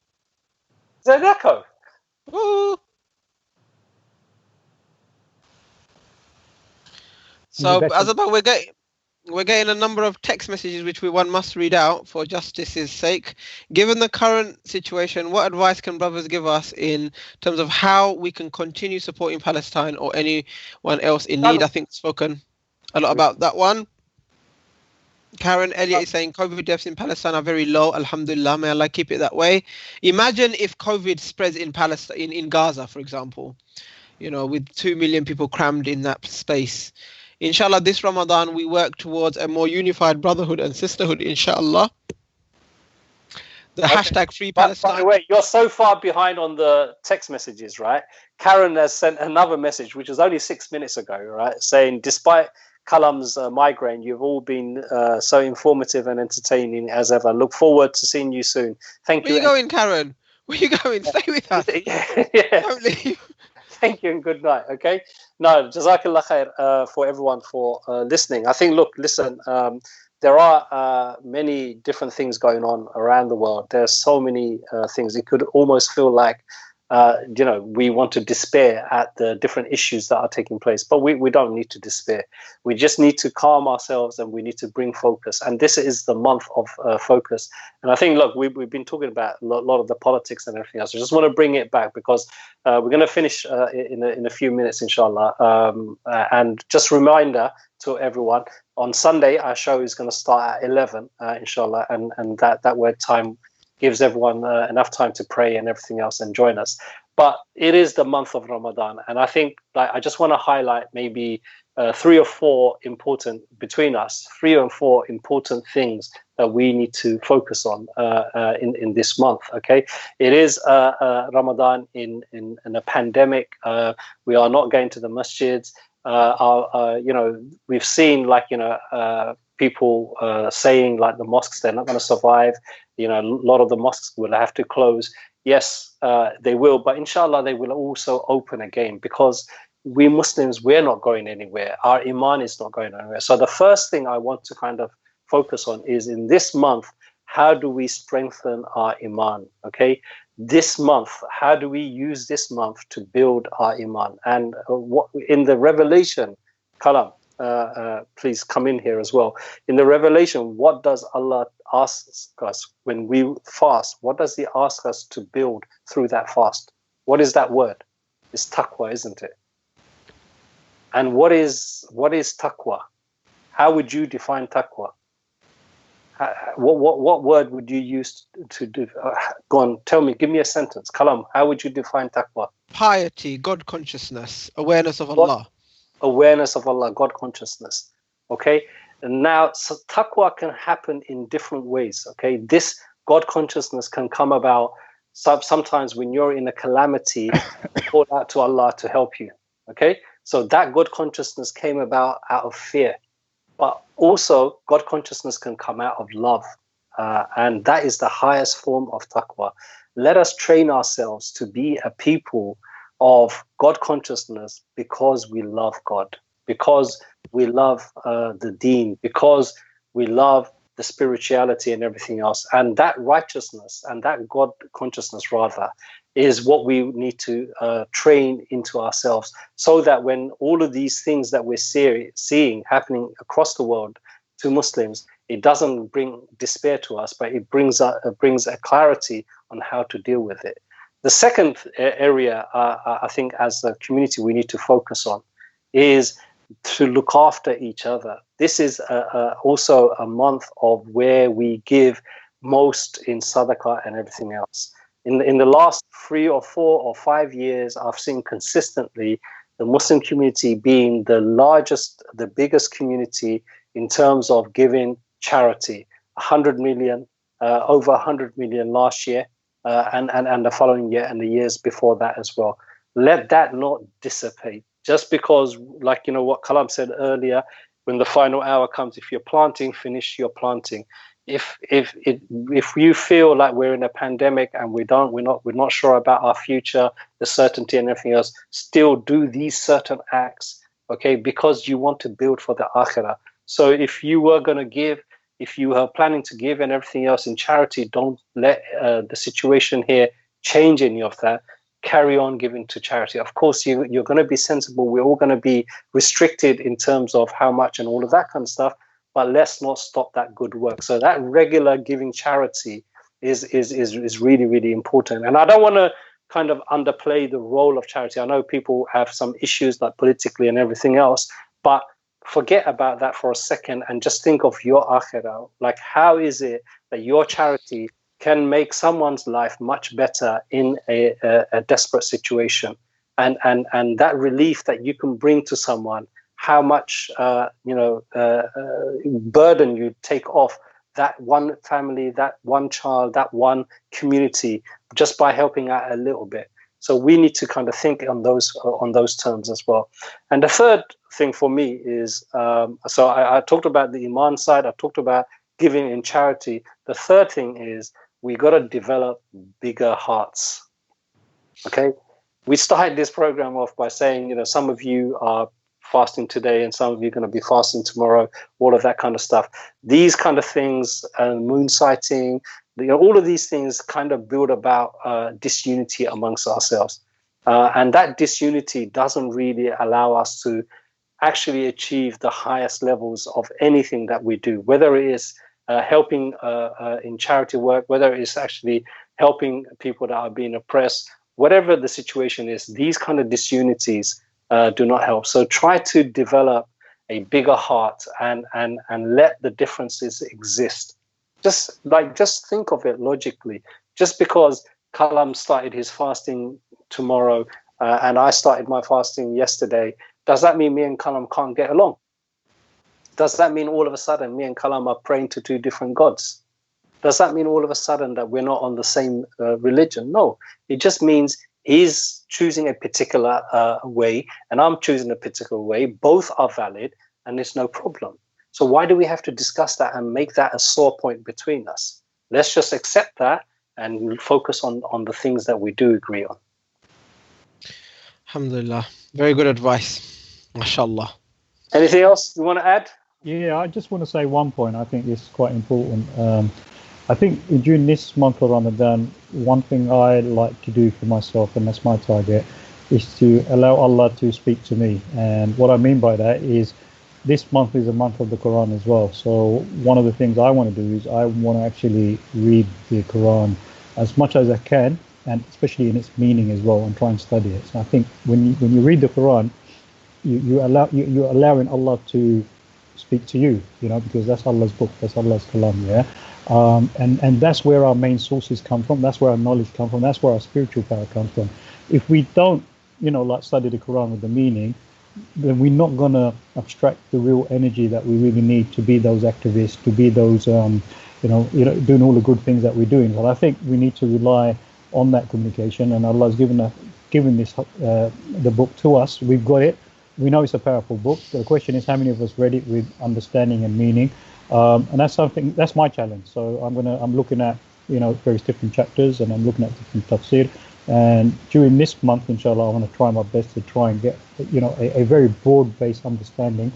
there an echo? Ooh. So, Azabah, we're getting a number of text messages which one must read out for justice's sake. Given the current situation, what advice can brothers give us in terms of how we can continue supporting Palestine or anyone else in need? I think spoken a lot about that one. Karen Elliott is saying COVID deaths in Palestine are very low. Alhamdulillah, may Allah keep it that way. Imagine if COVID spreads in Palestine, in Gaza, for example, you know, with 2 million people crammed in that space. Inshallah, this Ramadan, we work towards a more unified brotherhood and sisterhood, inshallah. The hashtag Free Palestine. By the way, you're so far behind on the text messages, right? Karen has sent another message, which was only 6 minutes ago, right? Saying, despite Kalam's migraine, you've all been so informative and entertaining as ever. Look forward to seeing you soon. Thank you. Where you going, Karen? Where you going? Stay with us. Yeah. Don't leave. Thank you and good night. Okay. No, Jazakallah khair for everyone for listening. I think, look, listen, there are many different things going on around the world. There's so many things. It could almost feel like, you know, we want to despair at the different issues that are taking place, but we don't need to despair. We just need to calm ourselves and we need to bring focus. And this is the month of focus. And I think, look, we've been talking about a lot of the politics and everything else. I just want to bring it back because we're going to finish in a few minutes, inshallah. And just reminder to everyone, on Sunday, our show is going to start at 11, inshallah, and that word time gives everyone enough time to pray and everything else and join us. But it is the month of Ramadan, and I think I just want to highlight maybe 3 or 4 important things that we need to focus on in this month. Okay, it is Ramadan in a pandemic. We are not going to the masjids. You know, we've seen, like, you know, people saying, like, the mosques, they're not going to survive. You know, a lot of the mosques will have to close. Yes, they will, but inshallah they will also open again, because we Muslims, we're not going anywhere. Our Iman is not going anywhere. So the first thing I want to kind of focus on is, in this month, how do we strengthen our Iman? Okay, this month, how do we use this month to build our Iman? And what in the Revelation, Kalam, please come in here as well. In the Revelation, what does Allah ask us when we fast? What does He ask us to build through that fast? What is that word? It's Taqwa, isn't it? And what is Taqwa? How would you define Taqwa? What word would you use to do? Go on, tell me, give me a sentence. Kalam, how would you define Taqwa? Piety, God consciousness, awareness of Allah. Awareness of Allah, God consciousness. Okay, and now, so Taqwa can happen in different ways. Okay, this God consciousness can come about sometimes when you're in a calamity, call out to Allah to help you. Okay, so that God consciousness came about out of fear. But also, God consciousness can come out of love. And that is the highest form of taqwa. Let us train ourselves to be a people of God consciousness because we love God, because we love the deen, because we love the spirituality and everything else. And that righteousness and that God consciousness, rather, is what we need to train into ourselves, so that when all of these things that we're seeing happening across the world to Muslims, it doesn't bring despair to us, but it brings a clarity on how to deal with it. The second area I think as a community we need to focus on is to look after each other. This is also a month of where we give most in sadaqah and everything else. In the last 3 or 4 or 5 years, I've seen consistently the Muslim community being the largest, the biggest community in terms of giving charity. 100 million, over 100 million last year, and the following year and the years before that as well. Let that not dissipate. Just because, like, you know what Kalam said earlier, when the final hour comes, if you're planting, finish your planting. If you feel like we're in a pandemic and we're not sure about our future, the certainty and everything else, still do these certain acts, okay, because you want to build for the akhirah. So if you were going to give, if you are planning to give and everything else in charity, don't let the situation here change any of that. Carry on giving to charity. Of course, you're going to be sensible. We're all going to be restricted in terms of how much and all of that kind of stuff. But let's not stop that good work. So that regular giving charity is really, really important. And I don't want to kind of underplay the role of charity. I know people have some issues like politically and everything else, but forget about that for a second and just think of your akhirah. Like, how is it that your charity can make someone's life much better in a desperate situation? And that relief that you can bring to someone, how much burden you take off that one family, that one child, that one community, just by helping out a little bit. So we need to kind of think on those terms as well. And the third thing for me is, so I talked about the Iman side, I talked about giving in charity. The third thing is we got to develop bigger hearts. Okay, we started this program off by saying, some of you are fasting today and some of you are going to be fasting tomorrow, all of that kind of stuff. These kind of things, moon sighting, all of these things kind of build about disunity amongst ourselves. And that disunity doesn't really allow us to actually achieve the highest levels of anything that we do, whether it is helping in charity work, whether it is actually helping people that are being oppressed, whatever the situation is, these kind of disunities do not help. So try to develop a bigger heart and let the differences exist. Just think of it logically. Just because Kalam started his fasting tomorrow and I started my fasting yesterday, does that mean me and Kalam can't get along? Does that mean all of a sudden me and Kalam are praying to two different gods? Does that mean all of a sudden that we're not on the same religion? No, it just means he's choosing a particular way and I'm choosing a particular way. Both are valid and there's no problem. So why do we have to discuss that and make that a sore point between us? Let's just accept that and focus on the things that we do agree on. Alhamdulillah. Very good advice. MashaAllah. Anything else you want to add? Yeah, I just want to say one point. I think it's quite important. I think during this month of Ramadan, one thing I like to do for myself, and that's my target, is to allow Allah to speak to me. And what I mean by that is this month is a month of the Quran as well. So one of the things I want to do is I want to actually read the Quran as much as I can, and especially in its meaning as well, and try and study it. So I think when you read the Quran, you're allowing Allah to speak to you, because that's Allah's book, that's Allah's kalam, yeah. And that's where our main sources come from. That's where our knowledge comes from. That's where our spiritual power comes from. If we don't, study the Quran with the meaning, then we're not going to abstract the real energy that we really need to be those activists, to be those, doing all the good things that we're doing. But I think we need to rely on that communication, and Allah's given this the book to us. We've got it. We know it's a powerful book. The question is, how many of us read it with understanding and meaning? And that's my challenge. So I'm looking at various different chapters, and I'm looking at different tafsir. And during this month, inshallah, I want to try my best to try and get a very broad-based understanding,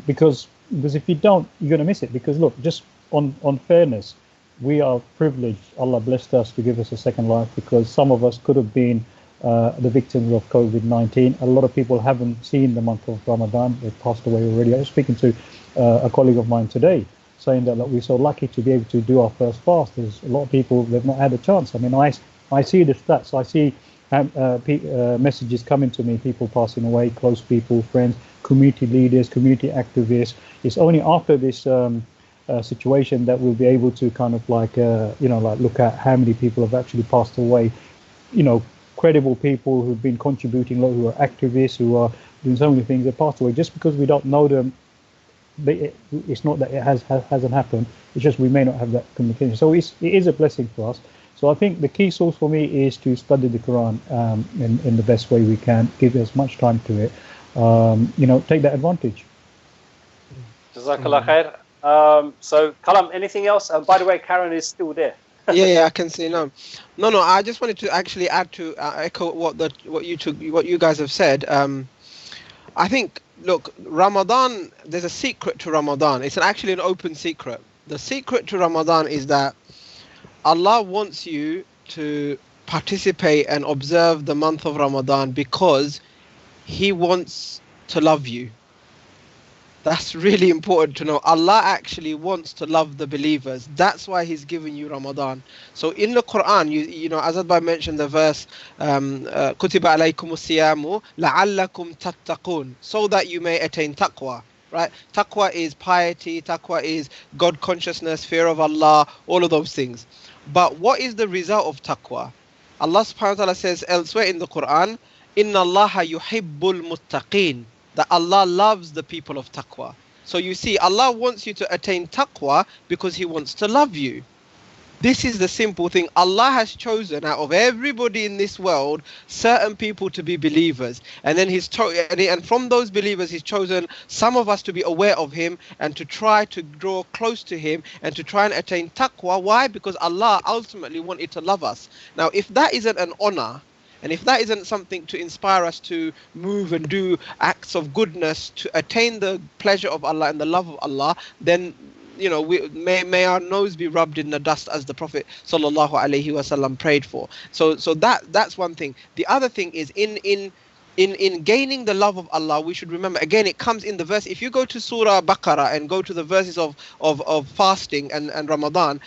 because if you don't, you're going to miss it. Because look, just on fairness, we are privileged. Allah blessed us to give us a second life, because some of us could have been the victims of COVID-19. A lot of people haven't seen the month of Ramadan. They've passed away already. I was speaking to a colleague of mine today, saying that we're so lucky to be able to do our first fast. There's a lot of people, they've not had a chance. I mean, I see the stats. I see messages coming to me, people passing away, close people, friends, community leaders, community activists. It's only after this situation that we'll be able to kind of look at how many people have actually passed away. Credible people who've been contributing, who are activists, who are doing so many things, they passed away. Just because we don't know them, it's not that it hasn't happened. It's just we may not have that communication. So it is a blessing for us. So I think the key source for me is to study the Quran in the best way we can, give as much time to it, take that advantage. Jazakallah khair. So Kalam, anything else? By the way, Karen is still there. yeah, I can see now. No. I just wanted to actually add to echo what you guys have said. I think, look, Ramadan. There's a secret to Ramadan. It's actually an open secret. The secret to Ramadan is that Allah wants you to participate and observe the month of Ramadan because He wants to love you. That's really important to know. Allah actually wants to love the believers. That's why He's given you Ramadan. So in the Quran, Azad Bhai mentioned the verse, Kutiba alaykum siyamu la'allakum tattaqun, so that you may attain taqwa. right? Taqwa is piety, taqwa is God consciousness, fear of Allah, all of those things. But what is the result of taqwa? Allah subhanahu wa ta'ala says elsewhere in the Quran, Inna Allaha yuhibbul muttaqeen, that Allah loves the people of taqwa. So you see, Allah wants you to attain taqwa because He wants to love you. This is the simple thing. Allah has chosen out of everybody in this world certain people to be believers, and then and from those believers He's chosen some of us to be aware of Him and to try to draw close to Him and to try and attain taqwa. Why? Because Allah ultimately wanted to love us. Now, if that isn't an honor, and if that isn't something to inspire us to move and do acts of goodness to attain the pleasure of Allah and the love of Allah, then we may our nose be rubbed in the dust, as the Prophet sallallahu alaihi wasallam prayed for. So that's one thing. The other thing is in gaining the love of Allah, we should remember, again, it comes in the verse. If you go to Surah Baqarah and go to the verses of fasting and Ramadan,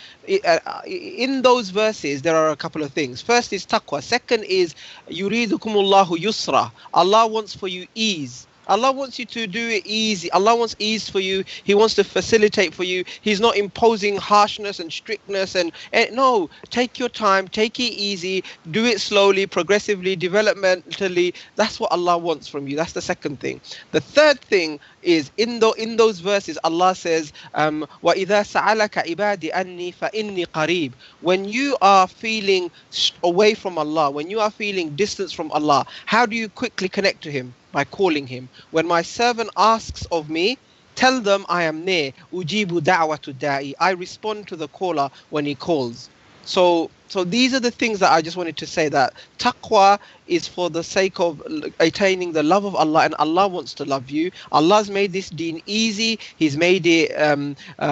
in those verses there are a couple of things. First is taqwa. Second is yuridukumullahu yusra. Allah wants for you ease. Allah wants you to do it easy. Allah wants ease for you. He wants to facilitate for you. He's not imposing harshness and strictness. And no, take your time, take it easy, do it slowly, progressively, developmentally. That's what Allah wants from you. That's the second thing. The third thing is in those verses, Allah says, وَإِذَا سَأَلَكَ عِبَادِ أَنِّي فَإِنِّي قَرِيبٌ. When you are feeling away from Allah, when you are feeling distance from Allah, how do you quickly connect to Him? By calling Him. When my servant asks of me, tell them I am near. Ujibu da'watu da'i. I respond to the caller when he calls. So these are the things that I just wanted to say, that taqwa is for the sake of attaining the love of Allah, and Allah wants to love you. Allah's made this deen easy. He's made it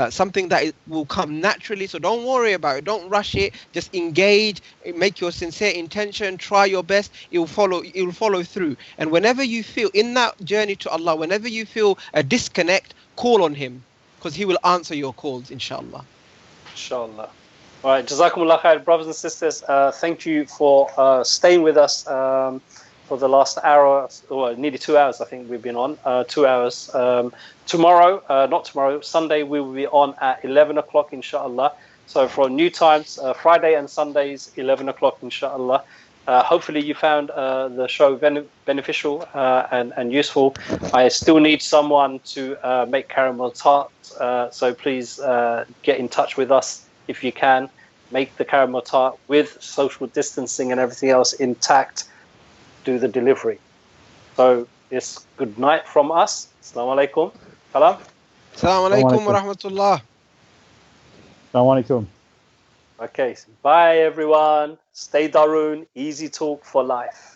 something that will come naturally. So don't worry about it. Don't rush it. Just engage. Make your sincere intention. Try your best. It will follow through. And whenever you feel in that journey to Allah, whenever you feel a disconnect, call on Him, because He will answer your calls, inshallah. Inshallah. All right, Jazakumullah khair, brothers and sisters. Thank you for staying with us for the last hour, or nearly 2 hours. I think we've been on 2 hours. Sunday we will be on at 11 o'clock, inshallah. So for new times, Friday and Sundays, 11 o'clock, inshallah. Hopefully you found the show beneficial and useful. I still need someone to make caramel tart, so please get in touch with us if you can. Make the caramel tart with social distancing and everything else intact. Do the delivery. So it's good night from us. Assalamu alaikum. Salam. Assalamu alaikum wa rahmatullah. Assalamu alaikum. Okay, bye everyone. Stay Daroon. Easy talk for life.